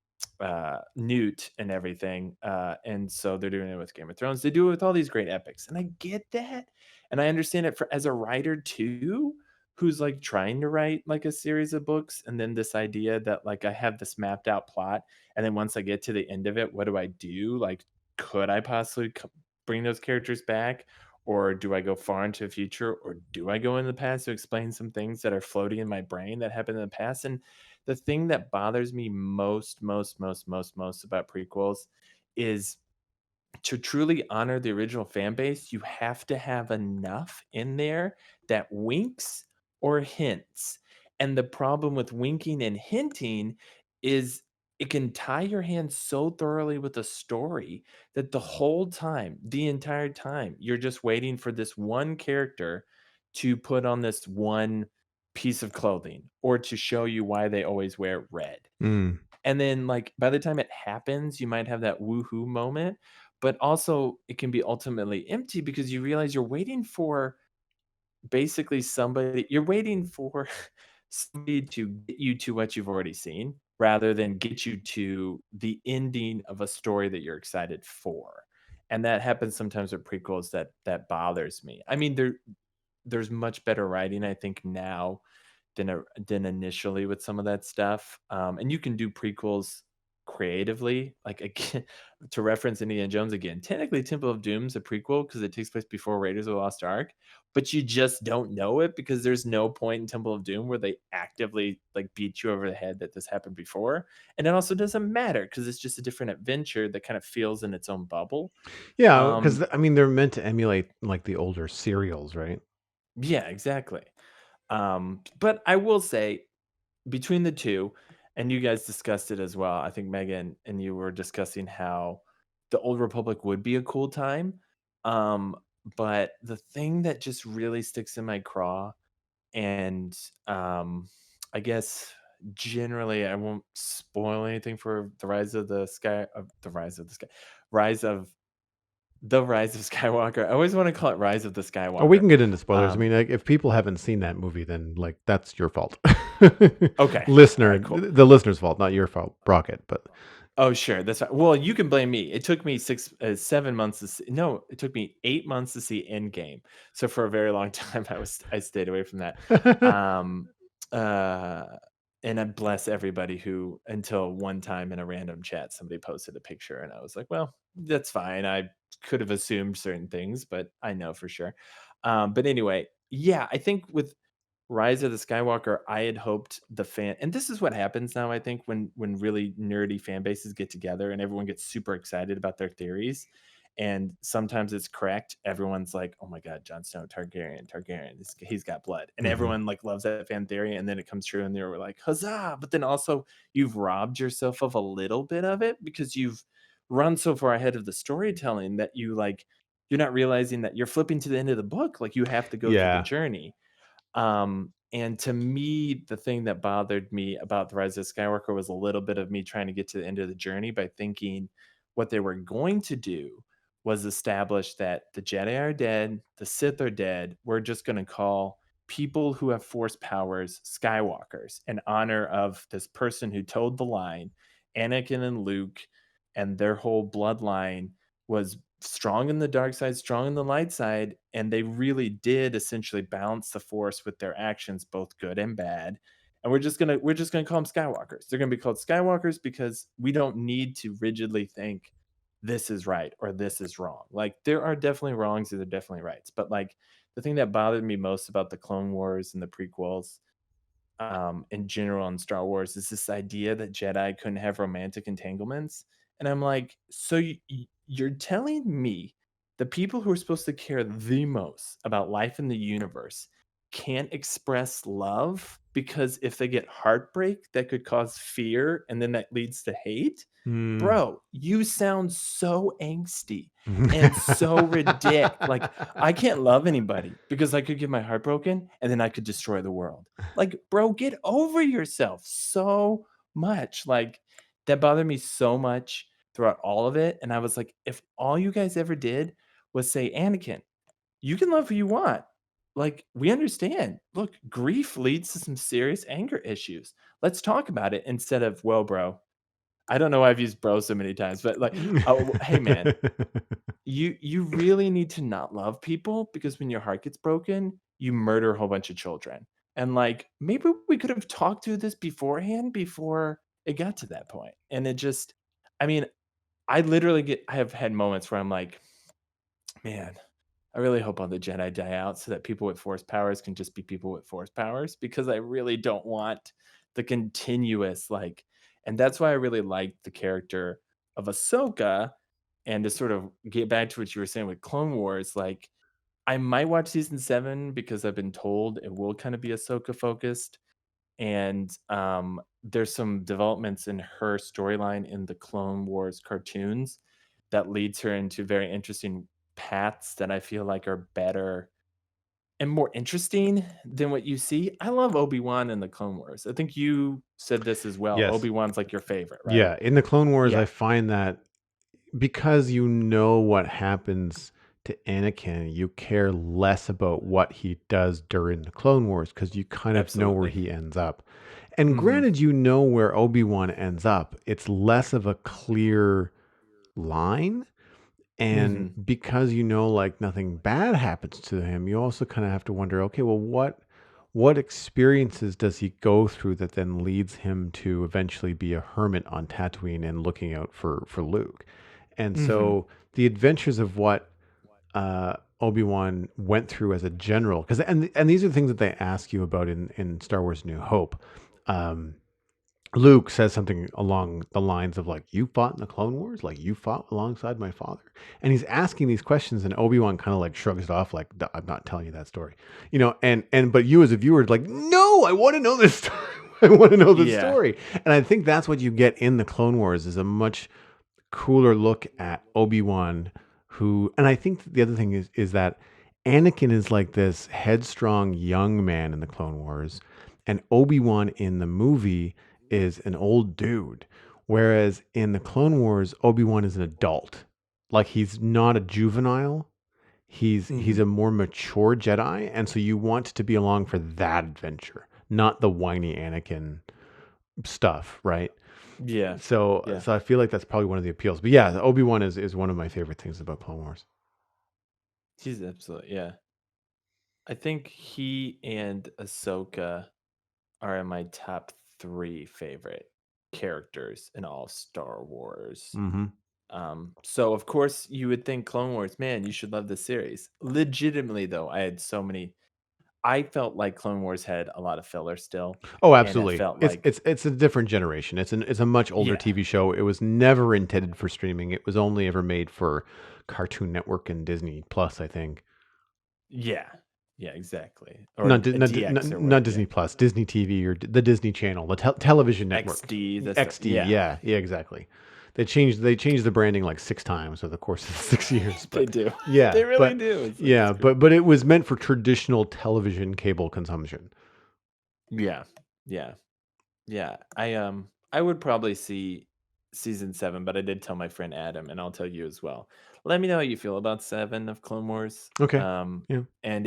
Newt and everything. And so they're doing it with Game of Thrones. They do it with all these great epics. And I get that. And I understand it for as a writer too, who's like trying to write like a series of books, and then this idea that like I have this mapped out plot, and then once I get to the end of it, what do I do? Like, could I possibly bring those characters back, or do I go far into the future, or do I go in the past to explain some things that are floating in my brain that happened in the past? And the thing that bothers me most about prequels is, to truly honor the original fan base, you have to have enough in there that winks or hints. And the problem with winking and hinting is it can tie your hands so thoroughly with a story that the whole time, the entire time, you're just waiting for this one character to put on this one piece of clothing or to show you why they always wear red. Mm. And then, like, by the time it happens, you might have that woohoo moment, but also it can be ultimately empty because you realize you're waiting for basically you're waiting for somebody to get you to what you've already seen rather than get you to the ending of a story that you're excited for. And that happens sometimes with prequels, that bothers me. I mean, there's much better writing, I think, now than initially with some of that stuff. And you can do prequels creatively. Like, again, to reference Indiana Jones again, technically Temple of Doom's a prequel because it takes place before Raiders of the Lost Ark, but you just don't know it because there's no point in Temple of Doom where they actively like beat you over the head that this happened before. And it also doesn't matter because it's just a different adventure that kind of feels in its own bubble. Yeah, Um, because I mean, they're meant to emulate like the older serials, right? yeah, exactly. But I will say, between the 2, and you guys discussed it as well, I think Megan and you were discussing how the Old Republic would be a cool time, um, but the thing that just really sticks in my craw, and, I guess generally I won't spoil anything for Rise of Rise of Skywalker. I always wanna call it Rise of the Oh, we Skywalker. can get into spoilers. I Um mean, like, if people haven't seen that movie, then like that's your fault. okay, Listener, alright, cool. the listener's fault, not your fault, Brockett. But Oh, sure, that's right. Well, you can blame me. It took me 7 months to see no, it took me 8 months to see Endgame. So for a very long time, I stayed away from that. Um, uh, and I bless everybody who, until one time in a random chat, somebody posted a picture, and I was like, "Well, that's fine. I could have assumed certain things, but I know for sure." But anyway, yeah, I think with Rise of the Skywalker, I had hoped and this is what happens now, I think, when really nerdy fan bases get together and everyone gets super excited about their theories, and sometimes it's correct. Everyone's like, "Oh my god, Jon Snow, Targaryen, he's got blood." And Mhm. everyone like loves that fan theory, and then it comes true and they're like, "Huzzah!" But then also you've robbed yourself of a little bit of it because you've run so far ahead of the storytelling that you're not realizing that you're flipping to the end of the book, like you have to go through the Yeah. journey. And to me, the thing that bothered me about The Rise of Skywalker was a little bit of me trying to get to the end of the journey by thinking what they were going to do was establish that the Jedi are dead, the Sith are dead. We're just going to call people who have force powers Skywalkers in honor of this person who told the line, Anakin and Luke, and their whole bloodline was strong in the dark side, strong in the light side, and they really did essentially balance the force with their actions, both good and bad. And we're just gonna call them Skywalkers. They're gonna be called Skywalkers because we don't need to rigidly think this is right or this is wrong. Like, there are definitely wrongs and there are definitely rights. But like, the thing that bothered me most about the Clone Wars and the prequels, in general in Star Wars, is this idea that Jedi couldn't have romantic entanglements. And I'm like, so you're telling me the people who are supposed to care the most about life in the universe can't express love? because if they get heartbreak, that could cause fear, and then that leads to hate. Mm. Bro, you sound so angsty and so like, I can't love anybody because I could get my heart broken and then I could destroy the world. Like, bro, get over yourself so much. Like, that bothered me so much throughout all of it. And I was like, if all you guys ever did was say, Anakin, you can love who you want. Like, we understand. Look, grief leads to some serious anger issues. Let's talk about it instead of, well, bro. I don't know why I've used bro so many times, but like, oh, hey man, you really need to not love people because when your heart gets broken, you murder a whole bunch of children. And like, maybe we could have talked through this beforehand before it got to that point. And it just, I mean, I have had moments where I'm like, man, I really hope all the Jedi die out so that people with force powers can just be people with force powers because I really don't want the continuous like, and that's why I really liked the character of Ahsoka. And to sort of get back to what you were saying with Clone Wars, like I might watch season 7 because I've been told it will kind of be Ahsoka focused. And there's some developments in her storyline in the Clone Wars cartoons that leads her into very interesting paths that I feel like are better and more interesting than what you see. I love Obi-Wan in the Clone Wars. I think you said this as well. Yes. Obi-Wan's like your favorite, right? Yeah, in the Clone Wars, I Yeah, find that because you know what happens to Anakin, you care less about what he does during the Clone Wars because you kind of know where absolutely. he ends up. And Mhm. granted, you know where Obi-Wan ends up. It's less of a clear line. And Mhm. because you know like nothing bad happens to him, you also kind of have to wonder, okay, well what experiences does he go through that then leads him to eventually be a hermit on Tatooine and looking out for Luke? And Mhm. so the adventures of what Obi-Wan went through as a general, because and these are things that they ask you about in Star Wars New Hope. Um, Luke says something along the lines of like, "You fought in the Clone Wars, like you fought alongside my father," and he's asking these questions, and Obi Wan kind of like shrugs it off, like, "I'm not telling you that story," and but you as a viewer, like, "No, I want to know this story. I want to know this Yeah. story," and I think that's what you get in the Clone Wars is a much cooler look at Obi-Wan, who, and I think the other thing is that Anakin is like this headstrong young man in the Clone Wars, and Obi-Wan in the movie is an old dude. Whereas in the Clone Wars, Obi-Wan is an adult. Like he's not a juvenile. He's Mhm. a more mature Jedi, and so you want to be along for that adventure, not the whiny Anakin stuff, right? Yeah. So Yeah. I feel like that's probably one of the appeals. But yeah, Obi-Wan is one of my favorite things about Clone Wars. He's absolutely yeah. I think he and Ahsoka are in my top 3 favorite characters in all Star Wars. Mhm. So of course you would think Clone Wars, man, you should love this series. Legitimately though, I felt like Clone Wars had a lot of filler still, Oh, and it absolutely. felt like It's a different generation. It's a much older yeah, TV show. It was never intended for streaming. It was only ever made for Cartoon Network and Disney Plus, I think. yeah, yeah, exactly, or Not a Di- not, Di- not, DX or not whatever, yeah. Disney Plus, Disney TV or the Disney Channel, the television network. XD, that's the XD, yeah, yeah, yeah, exactly. They changed the branding like 6 times over the course of 6 years, they but do. yeah, They really but do, it's like, it's yeah, crazy. but it was meant for traditional television cable consumption. Yeah, yeah. Yeah, I would probably see season 7, but I did tell my friend Adam, and I'll tell you as well. Let me know how you feel about 7 of Clone Wars, Okay, yeah. and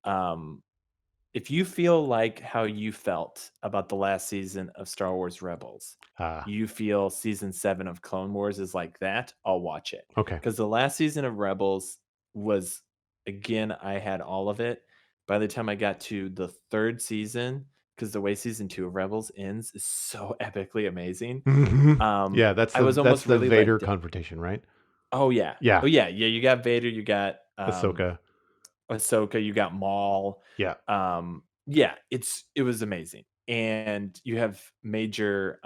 um, if you feel like how you felt about the last season of Star Wars Rebels, Ah, you feel season 7 of Clone Wars is like that, I'll watch it. okay. Because the last season of Rebels was, again, I had all of it. By the time I got to the 3rd season, because the way season 2 of Rebels ends is so epically amazing, Mhm. Yeah, I was that's almost the really Vader let d confrontation, right? Oh, yeah. Yeah, Oh, yeah, yeah, you got Vader, you got, Ahsoka. Ahsoka, you got Maul. Yeah. Yeah, it was amazing. And you have major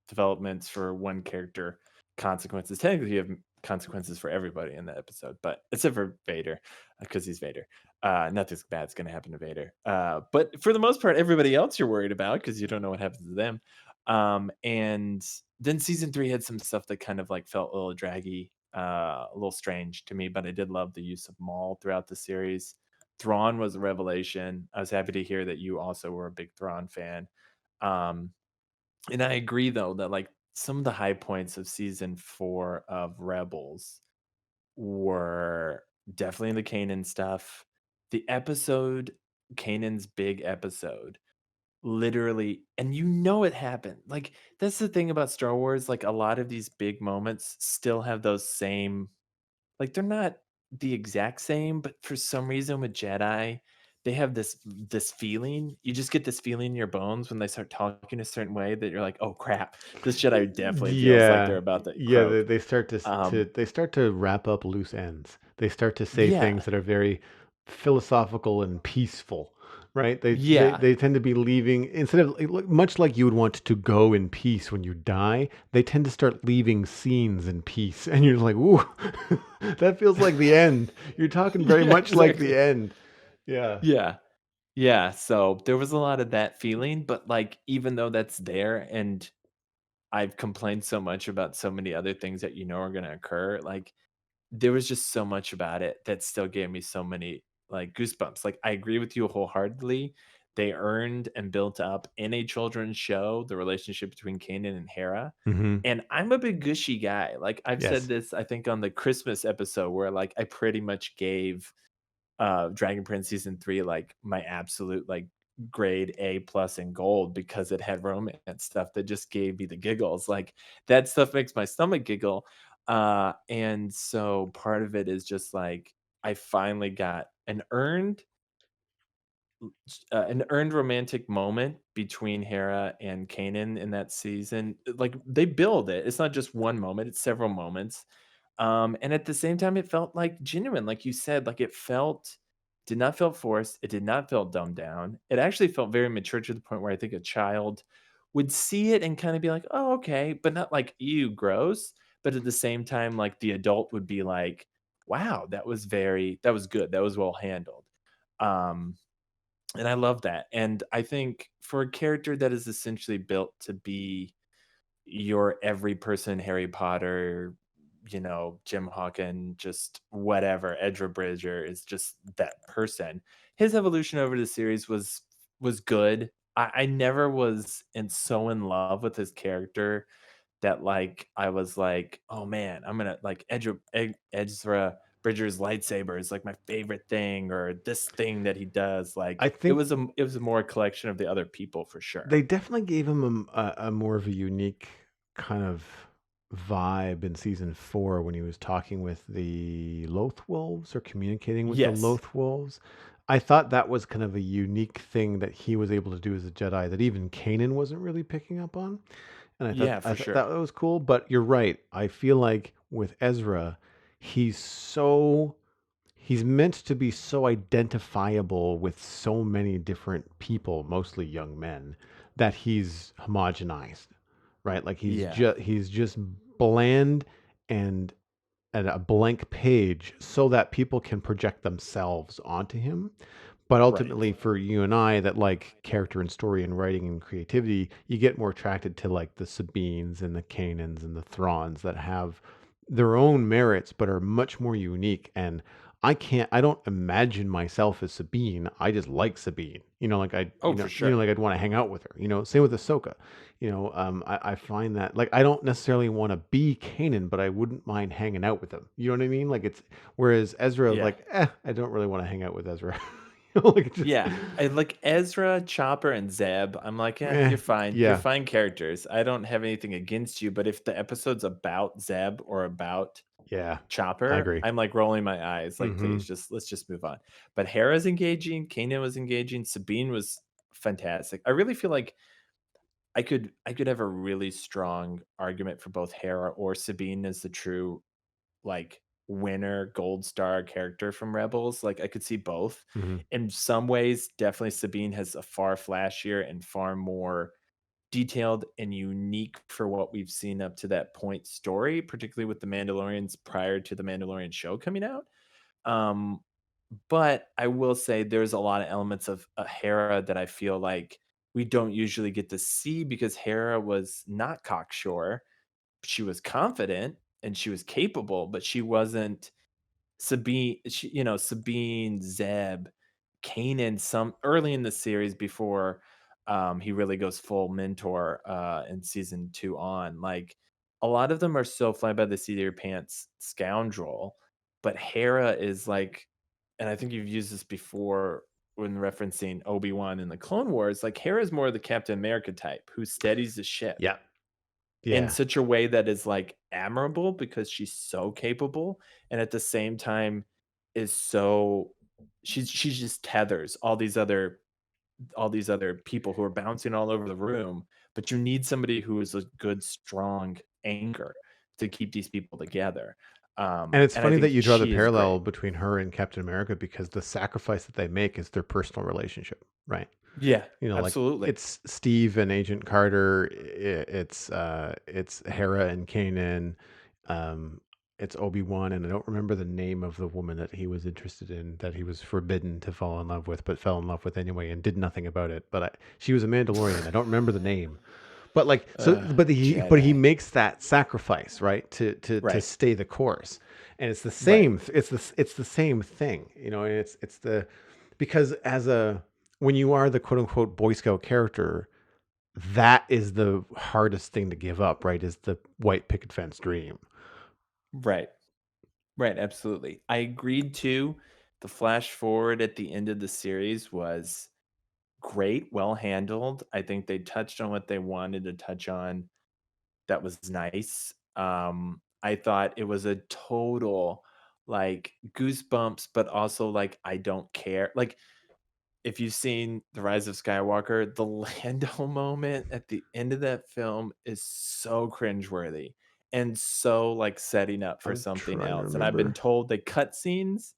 developments for one character, consequences. Technically, you have consequences for everybody in the episode, but except for Vader, because he's Vader. Nothing's bad's gonna happen to Vader. But for the most part, everybody else you're worried about because you don't know what happens to them. And then season 3 had some stuff that kind of like felt a little draggy, a little strange to me, but I did love the use of Maul throughout the series. Thrawn was a revelation. I was happy to hear that you also were a big Thrawn fan. Um, and I agree though that like some of the high points of season 4 of Rebels were definitely the Kanan stuff. The episode, Kanan's big episode, literally, and you know it happened. Like, that's the thing about Star Wars, like, a lot of these big moments still have those same like, they're not the exact same, but for some reason with Jedi, they have this feeling. You just get this feeling in your bones when they start talking a certain way that you're like, "Oh, crap. This Jedi definitely feels like they're Yeah, about to yeah, croak." they start Um, they start to wrap up loose ends. They start to say yeah. things that are very philosophical and peaceful, right? Yeah. They tend to be leaving instead of much like you would want to go in peace when you die. They tend to start leaving scenes in peace, and you're like, "Ooh, that feels like the end." You're talking very Yeah, much like the exactly. end. Yeah. Yeah. Yeah, so there was a lot of that feeling, but, like, even though that's there and I've complained so much about so many other things that you know are gonna occur, like, there was just so much about it that still gave me so many, like, goosebumps. Like, I agree with you wholeheartedly. They earned and built up in a children's show the relationship between Kanan and Hera, Hmm. and I'm a big gushy guy. Like, I've said Yes. this, I think, on the Christmas episode where, like, I pretty much gave Dragon Prince season 3 like my absolute like grade A plus in gold because it had romance stuff that just gave me the giggles. Like that stuff makes my stomach giggle. And so part of it is just like I finally got an earned romantic moment between Hera and Kanan in that season. Like they build it. It's not just one moment, it's several moments. And at the same time, it felt like genuine, like you said, like it felt did not feel forced. It did not feel dumbed down. It actually felt very mature to the point where I think a child would see it and kind of be like, oh, okay, but not like, ew, gross. But at the same time, like the adult would be like, wow, that was good. That was well handled. Um, and I love that. And I think for a character that is essentially built to be your every person Harry Potter, you know, Jim Hawkin, just whatever, Edra Bridger is just that person. His evolution over the series was good. I never was so in love with his character that like I was like, oh man, I'm gonna like Ezra Bridger's lightsaber is like my favorite thing, or this thing that he does. I Like think it was a more collection of the other people for sure. they definitely gave him a more of a unique kind of vibe in season 4 when he was talking with the Loth Wolves or communicating with the Yes. Loth Wolves. I thought that was kind of a unique thing that he was able to do as a Jedi that even Kanan wasn't really picking up on. And Yeah, I for thought that sure. was cool. But you're right. I feel like with Ezra, he's so he's meant to be so identifiable with so many different people, mostly young men, that he's homogenized, right? Like Yeah. he's just bland and a blank page so that people can project themselves onto him. But Right. ultimately, for you and I, that like character and story and writing and creativity, you get more attracted to like the Sabines and the Kanans and the Thrawns that have their own merits, but are much more unique. And I don't imagine myself as Sabine. I just like Sabine. Oh, for sure. Like I'd want to hang out with her. Same with Ahsoka. I find that like I don't necessarily want to be Kanan, but I wouldn't mind hanging out with him. You know what I mean? Like it's whereas Ezra, Yeah. like, I don't really want to hang out with Ezra. Like just, Yeah. I like Ezra, Chopper, and Zeb. I'm like, yeah, eh, you're fine. You're yeah, fine characters. I don't have anything against you. But if the episode's about Zeb or about yeah, I Chopper, agree. I'm like rolling my eyes. Like, Hmm. please, just let's just move on. But Hera's engaging. Kanan was engaging. Sabine was fantastic. I really feel like I could have a really strong argument for both Hera or Sabine as the true like winner gold star character from Rebels. Like I could see both. Hmm. In some ways, definitely Sabine has a far flashier and far more detailed and unique for what we've seen up to that point story, particularly with the Mandalorians prior to the Mandalorian show coming out. Um, But I will say there's a lot of elements of, Hera that I feel like we don't usually get to see because Hera was not cocksure. She was confident and she was capable, but she wasn't Sabine, Zeb, Kanan, some early in the series before, he really goes full mentor, in season 2 on, like, a lot of them are so fly by the seat of your pants scoundrel, but Hera is like, and I think you've used this before when referencing Obi-Wan in the Clone Wars, like, Hera's more the Captain America type who steadies the ship Yeah. in Yeah. such a way that is, like, admirable because she's so capable, and at the same time is so she just tethers all these other people who are bouncing all over the room, but you need somebody who is a good, strong anchor to keep these people together, And it's and I funny that think you draw the she is parallel great. between her and Captain America because the sacrifice that they make is their personal relationship, right? Yeah, You know, like absolutely. it's Steve and Agent Carter, it's Hera and Kanan, um, it's Obi-Wan, and I don't remember the name of the woman that he was interested in, that he was forbidden to fall in love with, but fell in love with anyway and did nothing about it. She was a Mandalorian. I don't remember the name. But like so but he Jedi. makes that sacrifice, right? To Right, stay the course. And it's the right, same it's the same thing, you know, and it's the because as a when you are the quote unquote Boy Scout character, that is the hardest thing to give up, right? Is the white picket fence dream. right. Right, absolutely. I agreed too. The flash forward at the end of the series was great, well handled. I think they touched on what they wanted to touch on. That was nice. I thought it was a total like goosebumps, but also like I don't care. Like if you've seen The Rise of Skywalker, the Lando moment at the end of that film is so cringeworthy and so like setting up for I'm something trying to else. And I've been remember. told the cutscenes.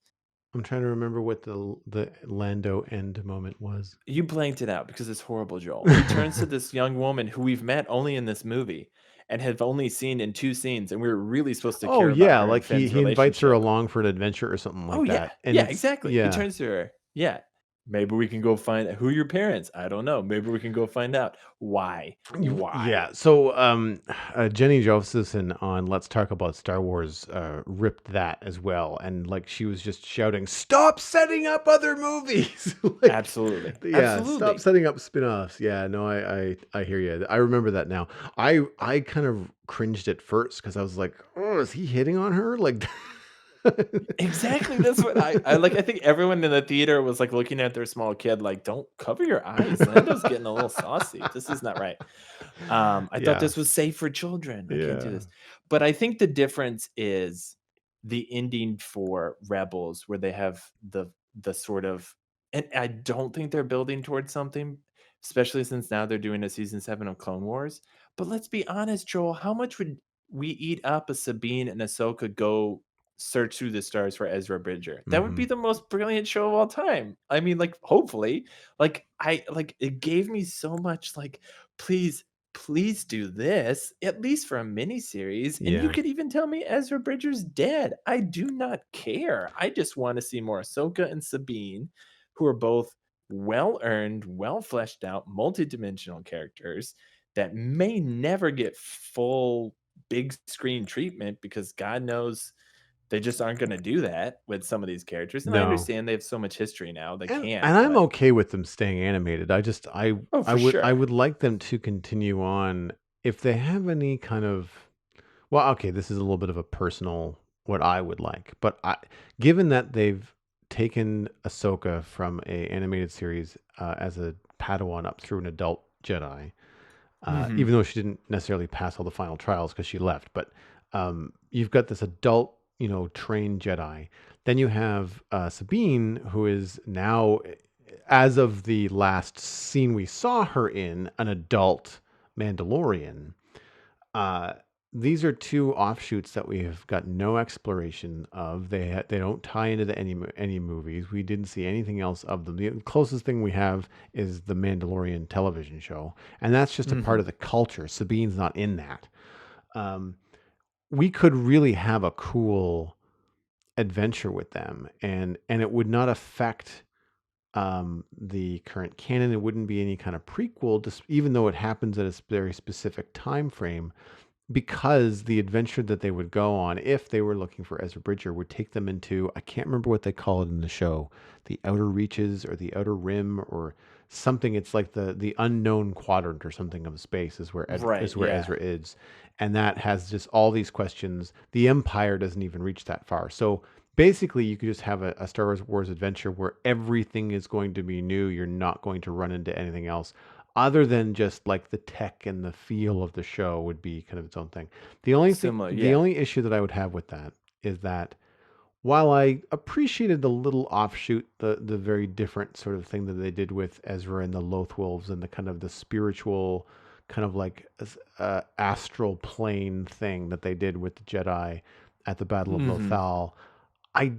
I'm trying to remember what the Lando end moment was. You blanked it out because it's horrible, Joel. He turns to this young woman who we've met only in this movie and have only seen in 2 scenes, and we were really supposed to Oh care about yeah, her and like he Finn's he invites her relationship. along for an adventure or something Oh, like yeah. that. And Yeah, it's exactly. He yeah. turns to her. Yeah. "Maybe we can go find who are your parents? I don't know. Maybe we can go find out." Why? Yeah. Why? So, Jenny Josephson on Let's Talk About Star Wars ripped that as well, and like she was just shouting, "Stop setting up other movies!" Like, Absolutely. yeah, stop Absolutely. setting up spin-offs. Yeah, no, I hear you. I remember that now. I kind of cringed at first because I was like, "Oh, is he hitting on her?" Like, Exactly, that's what I like, I think everyone in the theater was, like, looking at their small kid like, "Don't cover your eyes. Lando's getting a little saucy. This is not right." I thought yeah, this was safe for children. I can't do yeah, this. But I think the difference is the ending for Rebels where they have the sort of, and I don't think they're building towards something, especially since now they're doing a season 7 of Clone Wars. But let's be honest, Joel, how much would we eat up a Sabine and Ahsoka go search through the stars for Ezra Bridger? That would hmm be the most brilliant show of all time. I mean, like, hopefully. It gave me so much like, please please do this, at least for a mini series. And you yeah. could even tell me Ezra Bridger's dead. I do not care. I just want to see more Ahsoka and Sabine, who are both well earned, well fleshed out, multidimensional characters that may never get full big screen treatment because God knows they just aren't going to do that with some of these characters. And I No. understand they have so much history now, they And can't, I'm but okay with them staying animated. I just oh, I for would I sure. would like them to continue on if they have any kind of well, okay, this is a little bit of a personal what I would like, but given that they've taken Ahsoka from a animated series as a Padawan up through an adult Jedi, Hmm. even though she didn't necessarily pass all the final trials because she left. But you've got this adult, you know, trained Jedi. Then you have Sabine, who is now, as of the last scene we saw her in, an adult Mandalorian. Uh, these are two offshoots that we have got no exploration of. They don't tie into any movies. We didn't see anything else of them. The closest thing we have is the Mandalorian television show, and that's just a part Hmm. of the culture. Sabine's not in that. Um, we could really have a cool adventure with them, and it would not affect the current canon. It wouldn't be any kind of prequel, just even though it happens at a very specific time frame, because the adventure that they would go on, if they were looking for Ezra Bridger, would take them into, I can't remember what they call it in the show, the outer reaches or the outer rim or something. It's like the unknown quadrant or something of space is where Right, yeah. Ezra is, and that has just all these questions. The Empire doesn't even reach that far, so basically you could just have a Star Wars adventure where everything is going to be new. You're not going to run into anything else other than just like the tech and the feel of the show would be kind of its own thing. Similar, The yeah. only issue that I would have with that is that while I appreciated the little offshoot, the very different sort of thing that they did with Ezra and the Loth Wolves and the kind of the spiritual kind of like astral plane thing that they did with the Jedi at the Battle of Mhm. Lothal, I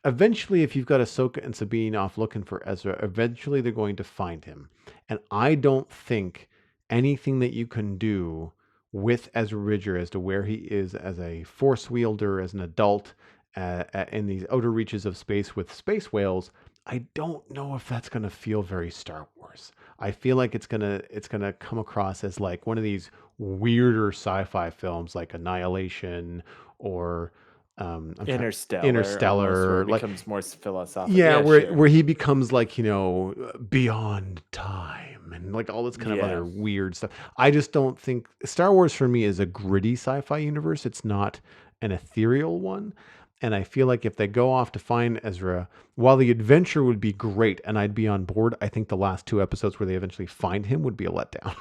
eventually, if you've got Ahsoka and Sabine off looking for Ezra, eventually they're going to find him. And I don't think anything that you can do with Ezra Bridger as to where he is as a force wielder, as an adult, in these outer reaches of space with space whales, I don't know if that's going to feel very Star Wars. I feel like it's gonna come across as like one of these weirder sci-fi films like Annihilation or I'm trying Interstellar, almost, where it Interstellar, like becomes more philosophical. yeah, Yeah, sure. where he becomes like, beyond time and like all this kind of Yeah. other weird stuff. I just don't think Star Wars for me is a gritty sci-fi universe. It's not an ethereal one. And I feel like if they go off to find Ezra, while the adventure would be great and I'd be on board, I think the last two episodes where they eventually find him would be a letdown.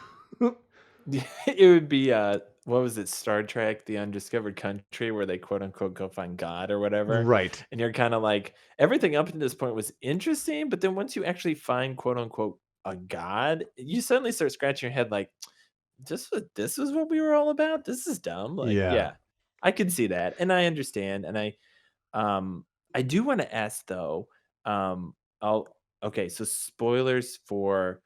It would be, what was it, Star Trek: The Undiscovered Country, where they quote unquote go find God or whatever, Right. and you're kinda like, everything up to this point was interesting, but then once you actually find quote unquote a god, you suddenly start scratching your head like, this was what we were all about? This is dumb." Like, Yeah. yeah, I can see that, and I understand, and I do wanna ask though, I'll okay, so spoilers for,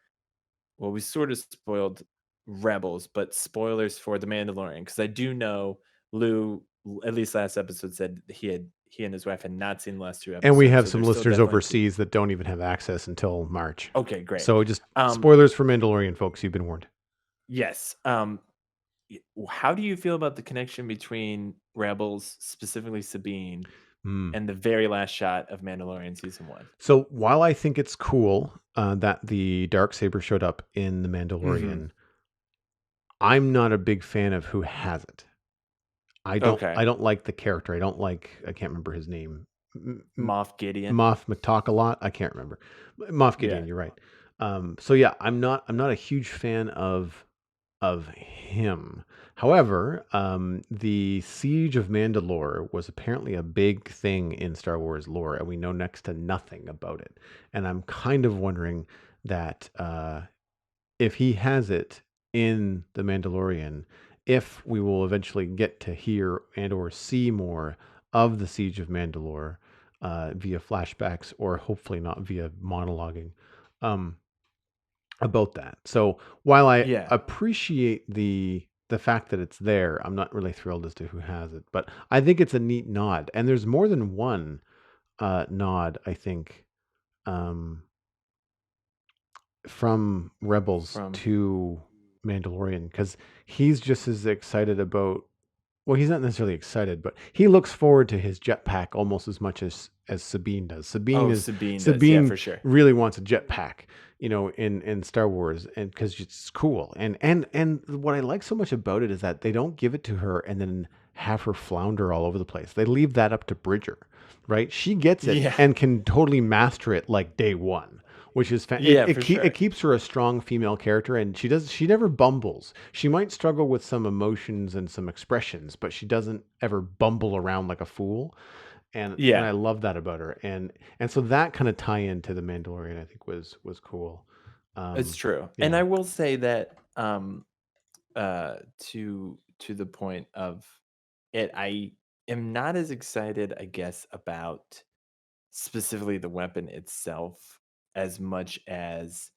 well, we sort of spoiled Rebels, but spoilers for The Mandalorian, because I do know Lou, at least last episode, said he and his wife had not seen the last 2 And we episodes, have so some there's still listeners definitely two. overseas that don't even have access until March. Okay, great. So just Um, spoilers for Mandalorian, folks. You've been warned. yes, how do you feel about the connection between Rebels, specifically Sabine, Hmm. and the very last shot of Mandalorian season 1? So while I think it's cool that the dark saber showed up in the Mhm. Mandalorian, I'm not a big fan of who has it. Okay. I don't like the character. I can't remember his name. Moff Gideon. Moff McTalk a lot. I can't remember. Moff Yeah. Gideon. You're right. So yeah, I'm not a huge fan of him. However, the Siege of Mandalore was apparently a big thing in Star Wars lore, and we know next to nothing about it. And I'm kind of wondering that if he has it in The Mandalorian, if we will eventually get to hear and or see more of the Siege of Mandalore via flashbacks or hopefully not via monologuing. Um, about that. So while I Yeah. appreciate the fact that it's there, I'm not really thrilled as to who has it. But I think it's a neat nod, and there's more than one nod. I think um, from Rebels From to Mandalorian because he's just as excited about well, he's not necessarily excited, but he looks forward to his jetpack almost as much as Sabine does. Oh, Sabine does. Yeah, Sabine for sure. really wants a jetpack, in Star Wars, and because it's cool. And what I like so much about it is that they don't give it to her and then have her flounder all over the place. They leave that up to Bridger, right? She gets it Yeah. and can totally master it like day one. Which is Yeah, for it sure. keeps her a strong female character, and she never bumbles. She might struggle with some emotions and some expressions, but she doesn't ever bumble around like a fool. And Yeah, I love that about her. And so that kind of tie into the Mandalorian I think was cool. it's true. And Yeah. I will say that, to the point of it, I am not as excited, I guess, about specifically the weapon itself as much as,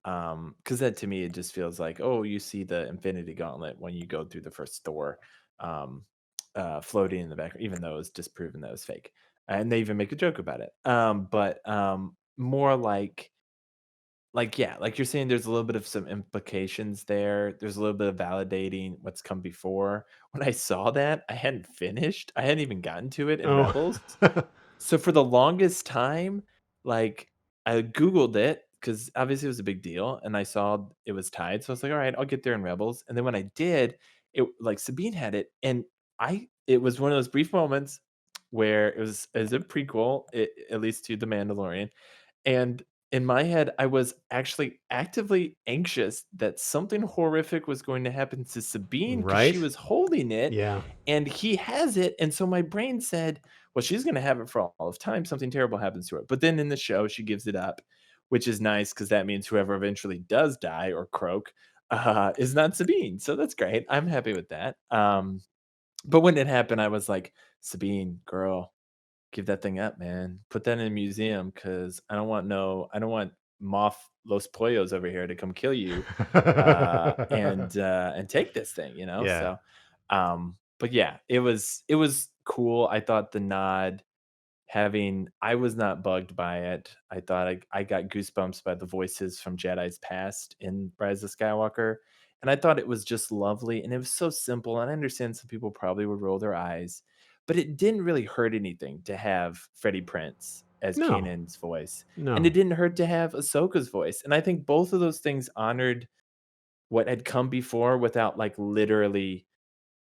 because that to me, it just feels like, oh, you see the Infinity Gauntlet when you go through the first Thor, um, floating in the background, even though it was disproven that it was fake. And they even make a joke about it. But more like, yeah, like you're saying, there's a little bit of some implications there. There's a little bit of validating what's come before. When I saw that, I hadn't finished. I hadn't even gotten to it in Oh. Rebels. So for the longest time, like, I Googled it because obviously it was a big deal, and I saw it was tied. So I was like, all right, I'll get there in Rebels. And then when I did, it like Sabine had it, and it was one of those brief moments where it was as a prequel, at least to The Mandalorian, and in my head, I was actually actively anxious that something horrific was going to happen to Sabine because she Right? was holding it Yeah. and he has it. And so my brain said, well, she's going to have it for all of time. Something terrible happens to her. But then in the show, she gives it up, which is nice because that means whoever eventually does die or croak is not Sabine. So that's great. I'm happy with that. But when it happened, I was like, Sabine, girl, give that thing up, man. Put that in a museum because I don't want Moff Los Pollos over here to come kill you, and take this thing, you know? Yeah. So, but yeah, it was cool. I thought the nod having I was not bugged by it. I thought I got goosebumps by the voices from Jedi's past in Rise of Skywalker, and I thought it was just lovely, and it was so simple, and I understand some people probably would roll their eyes, but it didn't really hurt anything to have Freddie Prinze as No. Kanan's voice, and it No. didn't hurt to have Ahsoka's voice, and I think both of those things honored what had come before without, like, literally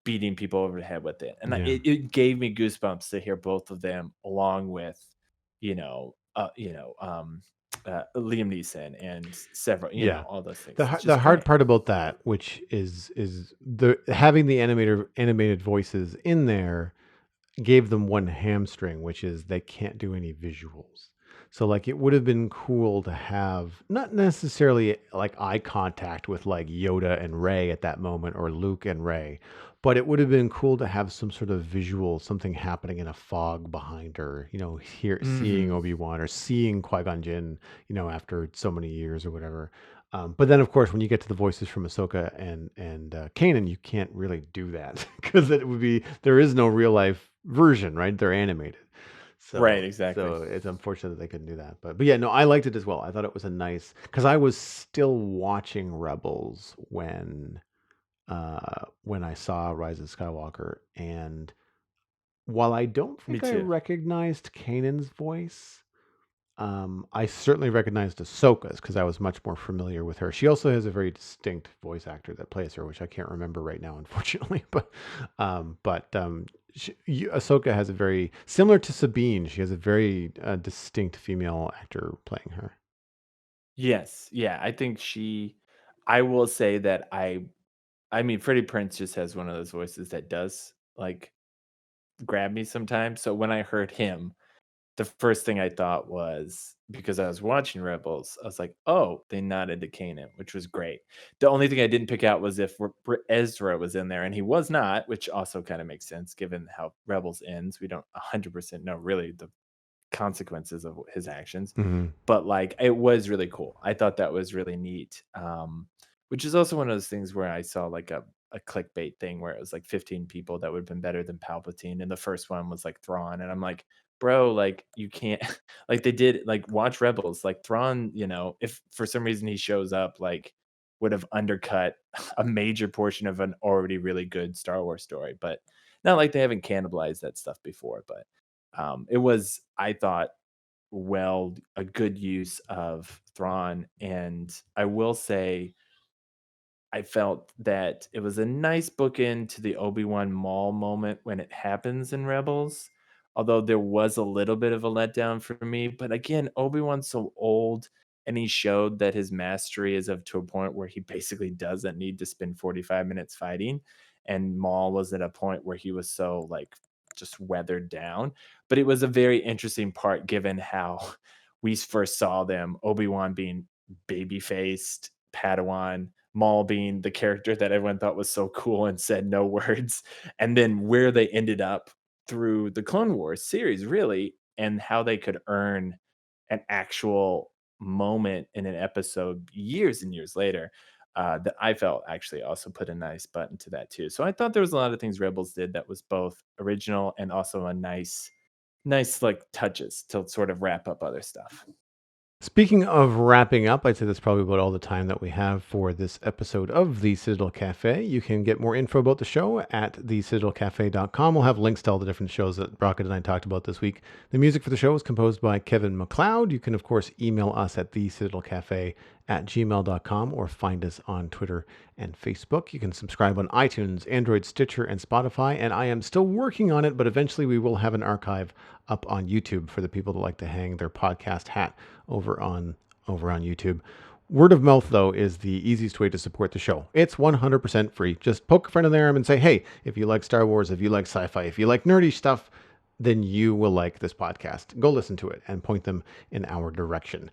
beating people over the head with it, and Yeah. it gave me goosebumps to hear both of them along with, Liam Neeson and several, Yeah. all those things. It's The just hard great. part about that, which is the having the animated voices in there gave them one hamstring, which is they can't do any visuals. So like it would have been cool to have not necessarily like eye contact with like Yoda and Ray at that moment or Luke and Ray, but it would have been cool to have some sort of visual, something happening in a fog behind her, here seeing Mhm. Obi-Wan or seeing Qui-Gon Jinn, after so many years or whatever. But then, of course, when you get to the voices from Ahsoka and Kanan, you can't really do that because it would be there is no real life version, right? They're animated, Right, so exactly. it's unfortunate that they couldn't do that. But yeah, no, I liked it as well. I thought it was a nice because I was still watching Rebels when I saw Rise of Skywalker, and while I don't Me think I too. recognized Kanan's voice, I certainly recognized Ahsoka's because I was much more familiar with her. She also has a very distinct voice actor that plays her, which I can't remember right now, unfortunately. Ahsoka has a very similar to Sabine. She has a very distinct female actor playing her. Yes, yeah, I will say that I mean, Freddie Prinze just has one of those voices that does, like, grab me sometimes, so when I heard him, the first thing I thought was because I was watching Rebels, I was like, "Oh, they nodded to Kanan," which was great. The only thing I didn't pick out was if Ezra was in there, and he was not, which also kinda makes sense given how Rebels ends. We don't 100% know really the consequences of his actions. Hmm. But, like, it was really cool. I thought that was really neat, which is also one of those things where I saw, like, a clickbait thing where it was, like, 15 people that would've been better than Palpatine, and the first one was, like, Thrawn, and I'm like, "Bro, like, you can't" like, they did like, watch Rebels, like, Thrawn, if for some reason he shows up, like, would have undercut a major portion of an already really good Star Wars story, but not like they haven't cannibalized that stuff before, but, it was, I thought, a good use of Thrawn, and I will say I felt that it was a nice bookend to the Obi-Wan Maul moment when it happens in Rebels, although there was a little bit of a letdown for me, but again, Obi-Wan's so old, and he showed that his mastery is up to a point where he basically doesn't need to spend 45 minutes fighting, and Maul was at a point where he was so, like, just weathered down, but it was a very interesting part given how we first saw them, Obi-Wan being baby-faced Padawan, Maul being the character that everyone thought was so cool and said no words, and then where they ended up through the Clone Wars series, really, and how they could earn an actual moment in an episode years and years later. that I felt actually also put a nice button to that too. So I thought there was a lot of things Rebels did that was both original and also a nice like touches to sort of wrap up other stuff. Speaking of wrapping up, I'd say that's probably about all the time that we have for this episode of the Citadel Cafe. You can get more info about the show at thecitadelcafe.com. We'll have links to all the different shows that Brockett and I talked about this week. The music for the show is composed by Kevin MacLeod. You can, of course, email us at thecitadelcafe@gmail.com or find us on Twitter and Facebook. You can subscribe on iTunes, Android, Stitcher, and Spotify. And I am still working on it, but eventually we will have an archive up on YouTube for the people that like to hang their podcast hat over on YouTube. Word of mouth, though, is the easiest way to support the show. It's 100% free. Just poke a friend in the arm and say, hey, if you like Star Wars, if you like sci-fi, if you like nerdy stuff, then you will like this podcast. Go listen to it and point them in our direction.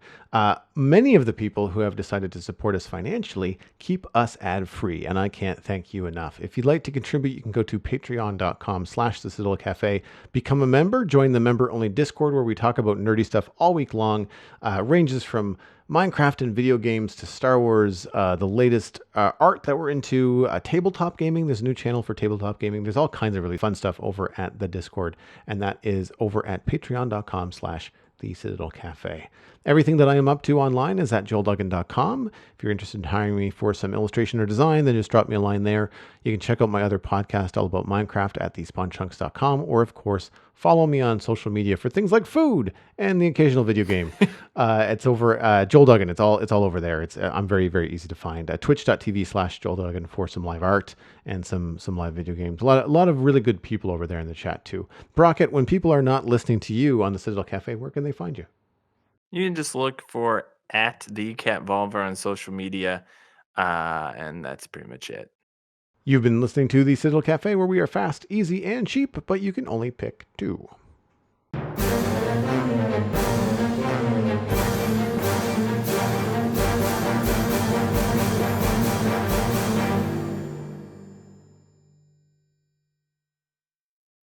Many of the people who have decided to support us financially keep us ad-free, and I can't thank you enough. If you'd like to contribute, you can go to patreon.com/the Citadel Cafe, become a member, join the member-only Discord where we talk about nerdy stuff all week long. Ranges from Minecraft and video games to Star Wars, the latest art that we're into, tabletop gaming. There's a new channel for tabletop gaming. There's all kinds of really fun stuff over at the Discord, and that is over at patreon.com/the Citadel Cafe. Everything that I am up to online is at joelduggan.com. If you're interested in hiring me for some illustration or design, then just drop me a line there. You can check out my other podcast all about Minecraft at thespawnchunks.com, or of course, follow me on social media for things like food and the occasional video game. It's over Joel Duggan. It's all over there. I'm very, very easy to find. Twitch.tv/Joel Duggan for some live art and some live video games. A lot of really good people over there in the chat too. Brockett, when people are not listening to you on the Citadel Cafe, where can they find you? You can just look for at the Cat Volver on social media, and that's pretty much it. You've been listening to the Citadel Cafe, where we are fast, easy, and cheap, but you can only pick two.